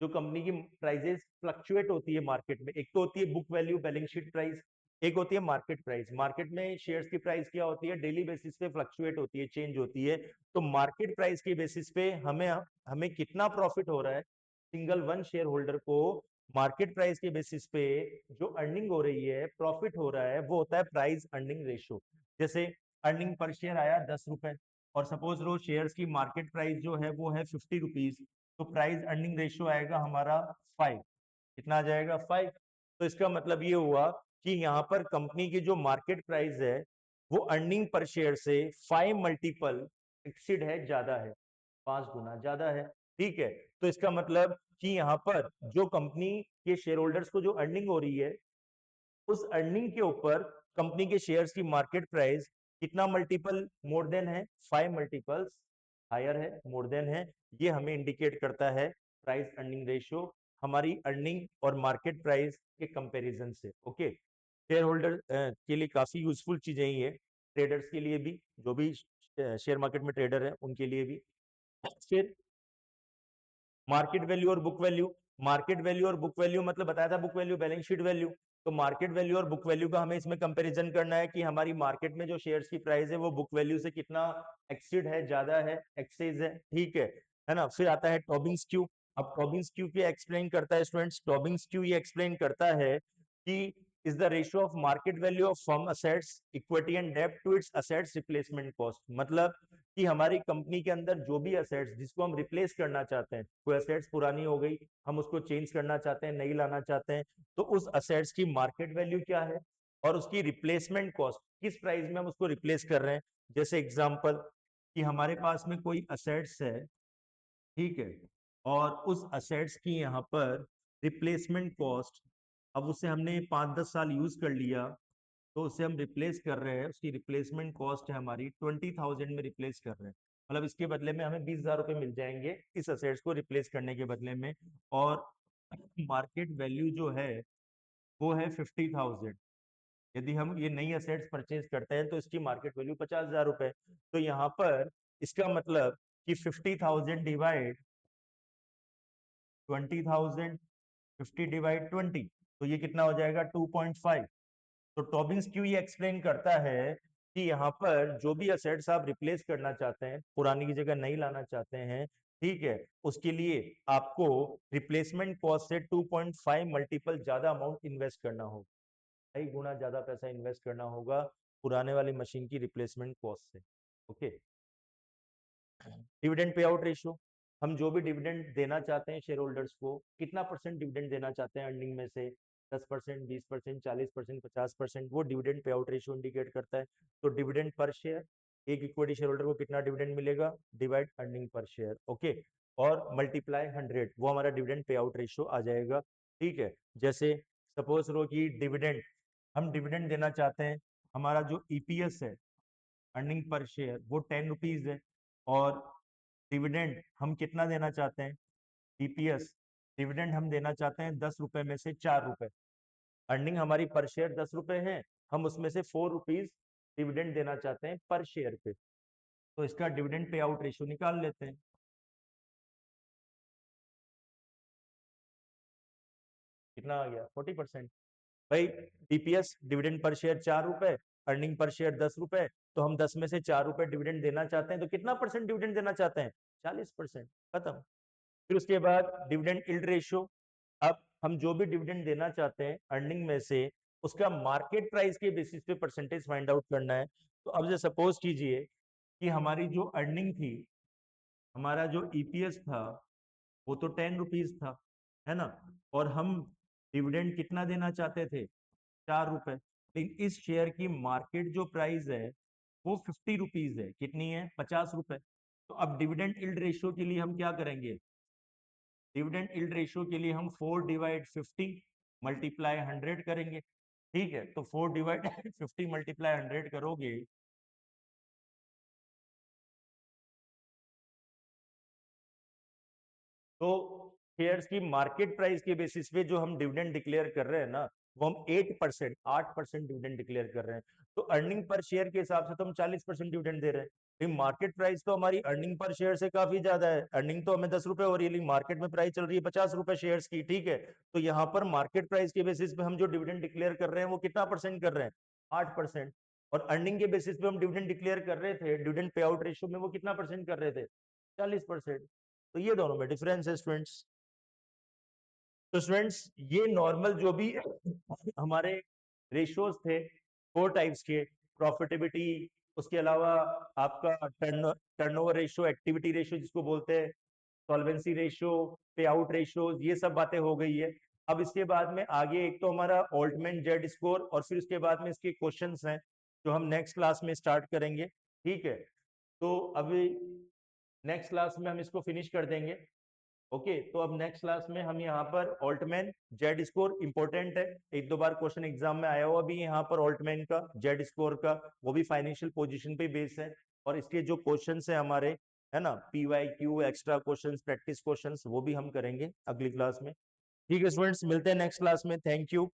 जो कंपनी की प्राइजेस फ्लक्चुएट होती है मार्केट में, एक तो होती है book value balance sheet price, एक होती है मार्केट प्राइस। मार्केट में शेयर्स की प्राइस क्या होती है? डेली बेसिस पे फ्लक्चुएट होती है, चेंज होती है। तो मार्केट प्राइस के बेसिस पे हमें हमें कितना प्रॉफिट हो रहा है सिंगल वन शेयर होल्डर को, मार्केट प्राइस के बेसिस पे जो अर्निंग हो रही है, प्रॉफिट हो रहा है, वो होता है प्राइस अर्निंग रेशियो। जैसे अर्निंग पर शेयर आया 10 रुपए, और सपोज लो शेयर्स की मार्केट प्राइस जो है वो है 50 रुपीज, तो प्राइस अर्निंग रेशियो आएगा हमारा 5। कितना आ जाएगा? 5। तो इसका मतलब ये हुआ कि यहाँ पर कंपनी की जो मार्केट प्राइस है वो अर्निंग पर शेयर से 5 मल्टीपल एक्सीड है, ज्यादा है, 5 गुना ज्यादा है। ठीक है, तो इसका मतलब कि यहाँ पर जो कंपनी के शेयर होल्डर्स को जो अर्निंग हो रही है, उस अर्निंग के ऊपर कंपनी के शेयर्स की मार्केट प्राइस कितना मल्टीपल मोर देन है, 5 मल्टीपल्स हायर है, मोर देन है, ये हमें इंडिकेट करता है प्राइस अर्निंग रेशियो हमारी अर्निंग और मार्केट प्राइस के कंपैरिजन से। ओके, शेयर होल्डर के लिए काफी यूजफुल चीजें ही है, ट्रेडर्स के लिए भी, जो भी शेयर मार्केट में ट्रेडर है उनके लिए भी। फिर मार्केट वैल्यू और बुक वैल्यू, मार्केट वैल्यू और बुक वैल्यू मतलब बताया था book value balance sheet value, तो मार्केट वैल्यू और बुक वैल्यू का हमें इसमें कंपैरिजन करना है कि हमारी मार्केट में जो शेयर्स की प्राइस है वो बुक वैल्यू से कितना एक्सीड है, ज्यादा है, एक्सेस है ना। फिर आता है टॉबिंग्स क्यू। अब टॉबिंग्स क्यू क्या एक्सप्लेन करता है स्टूडेंट्स, टॉबिंग्स क्यू ये एक्सप्लेन करता है कि is the ratio of market value of firm assets equity and debt to its assets replacement cost। मतलब कि हमारी कंपनी के अंदर जो भी असेट्स जिसको हम रिप्लेस करना चाहते हैं, कोई असेट्स पुरानी हो गई, हम उसको चेंज करना चाहते हैं, नई लाना चाहते हैं, तो उस असेट्स की मार्केट वैल्यू क्या है और उसकी रिप्लेसमेंट कॉस्ट किस प्राइस में हम उसको रिप्लेस कर रहे हैं। जैसे एग्जांपल कि हमारे पास में कोई असेट्स है, ठीक है, और उस असेट्स की यहाँ पर रिप्लेसमेंट कॉस्ट, अब उसे हमने 5-10 साल यूज कर लिया, तो उसे हम रिप्लेस कर रहे हैं, उसकी रिप्लेसमेंट कॉस्ट है हमारी 20,000 में रिप्लेस कर रहे हैं, मतलब इसके बदले में हमें 20,000 रुपये मिल जाएंगे इस असेट्स को रिप्लेस करने के बदले में। और मार्केट वैल्यू जो है वो है 50,000। यदि हम ये नई असेट्स परचेज करते हैं तो इसकी मार्केट वैल्यू 50,000 रुपए। तो यहाँ पर इसका मतलब कि 50,000 डिवाइड 20,000, 50 डिवाइड 20, तो ये कितना हो जाएगा 2.5। तो टॉबिन्स क्यों ये एक्सप्लेन करता है कि यहाँ पर जो भी असेट्स आप रिप्लेस करना चाहते हैं, पुरानी की जगह नई लाना चाहते हैं, ठीक है, उसके लिए आपको रिप्लेसमेंट कॉस्ट से 2.5 मल्टीपल ज्यादा अमाउंट इन्वेस्ट करना होगा, कई गुना ज्यादा पैसा इन्वेस्ट करना होगा पुराने वाली मशीन की रिप्लेसमेंट कॉस्ट से। Okay, dividend pay out ratio, हम जो भी डिविडेंड देना चाहते हैं शेयर होल्डर्स को, कितना परसेंट डिविडेंड देना चाहते हैं अर्निंग में से, 10%, 20%, 40%, 50%, वो dividend pay out ratio indicate करता है। तो डिविडेंड पर शेयर, एक इक्विटी शेयर होल्डर को कितना डिविडेंड मिलेगा, divide earning per share. Okay, और मल्टीप्लाई 100, वो हमारा डिविडेंड पे आउट रेशियो आ जाएगा। ठीक है, जैसे सपोज रो की डिविडेंड, हम डिविडेंड देना चाहते हैं, हमारा जो ईपीएस है, अर्निंग पर शेयर, वो 10 रुपीज है, और डिविडेंड हम कितना देना चाहते हैं, ईपीएस डिविडेंड हम देना चाहते हैं 10 रुपए में से 4 रुपए, अर्निंग हमारी पर शेयर 10 रुपए है, हम उसमें से 4 रुपीज डिविडेंड देना चाहते हैं पर शेयर पे, तो इसका डिविडेंड पे आउट रेशियो निकाल लेते हैं। कितना आ गया, 40%। भाई डीपीएस डिविडेंड पर शेयर 4 रुपए, अर्निंग पर शेयर 10 रुपए, तो हम 10 में से 4 रुपए डिविडेंड देना चाहते हैं, तो कितना परसेंट डिविडेंड देना चाहते हैं, 40%, खत्म। फिर उसके बाद डिविडेंड यील्ड रेशियो, अब हम जो भी डिविडेंड देना चाहते हैं अर्निंग में से, उसका मार्केट प्राइस के बेसिस पे परसेंटेज फाइंड आउट करना है। तो अब से सपोज कीजिए कि हमारी जो अर्निंग थी, हमारा जो ईपीएस था, वो तो 10 रुपीज था, है ना, और हम डिविडेंड कितना देना चाहते थे, 4 रुपए, लेकिन इस शेयर की मार्केट जो प्राइस है वो 50 रुपीज है, कितनी है, 50 रुपए। तो अब डिविडेंड यील्ड रेशियो के लिए हम क्या करेंगे, डिविडेंड यील्ड रेशियो के लिए हम 4/50 मल्टीप्लाई 100 करेंगे। ठीक है, तो 4/50 मल्टीप्लाई 100 करोगे, तो शेयर्स की मार्केट प्राइस के बेसिस पे जो हम डिविडेंड डिक्लेयर कर रहे हैं ना, वो हम 8% डिविडेंड डिक्लेयर कर रहे हैं। तो अर्निंग पर शेयर के हिसाब से तो हम 40% डिविडेंड दे रहे हैं, लेकिन मार्केट प्राइस तो हमारी अर्निंग पर शेयर से काफी ज्यादा है, अर्निंग तो हमें 10 रुपए हो रही है, लेकिन मार्केट में प्राइस चल रही है 50 रुपए शेयर्स की। ठीक है, तो यहाँ पर मार्केट प्राइस के बेसिस पे हम जो डिविडेंड डिक्लेयर कर रहे हैं वो कितना परसेंट कर रहे हैं, 8%, और अर्निंग के बेसिस पे हम डिविडेंड डिक्लेयर कर रहे थे, डिविडेंड पे आउट रेशियो में वो कितना परसेंट कर रहे थे, 40%। तो ये दोनों में डिफरेंस है स्टूडेंट्स। तो स्टूडेंट्स ये नॉर्मल जो भी हमारे रेशियोज थे, 4 टाइप्स के, प्रॉफिटेबिलिटी, उसके अलावा आपका टर्नओवर रेशियो, एक्टिविटी रेशियो जिसको बोलते हैं, सॉल्वेंसी रेशियो, पे आउट रेशियो, ये सब बातें हो गई है। अब इसके बाद में आगे एक तो हमारा ऑल्टमैन जेड स्कोर, और फिर उसके बाद में इसके क्वेश्चंस हैं जो हम नेक्स्ट क्लास में स्टार्ट करेंगे। ठीक है, तो अभी नेक्स्ट क्लास में हम इसको फिनिश कर देंगे। ओके, तो अब नेक्स्ट क्लास में हम यहाँ पर ऑल्टमैन जेड स्कोर इंपॉर्टेंट है, एक दो बार क्वेश्चन एग्जाम में आया हुआ भी यहाँ पर ऑल्टमैन का जेड स्कोर का, वो भी फाइनेंशियल पोजीशन पे बेस है। और इसके जो क्वेश्चंस है हमारे, है ना, PYQ extra questions practice questions, वो भी हम करेंगे अगली क्लास में। ठीक है स्टूडेंट्स, मिलते हैं नेक्स्ट क्लास में। Thank you.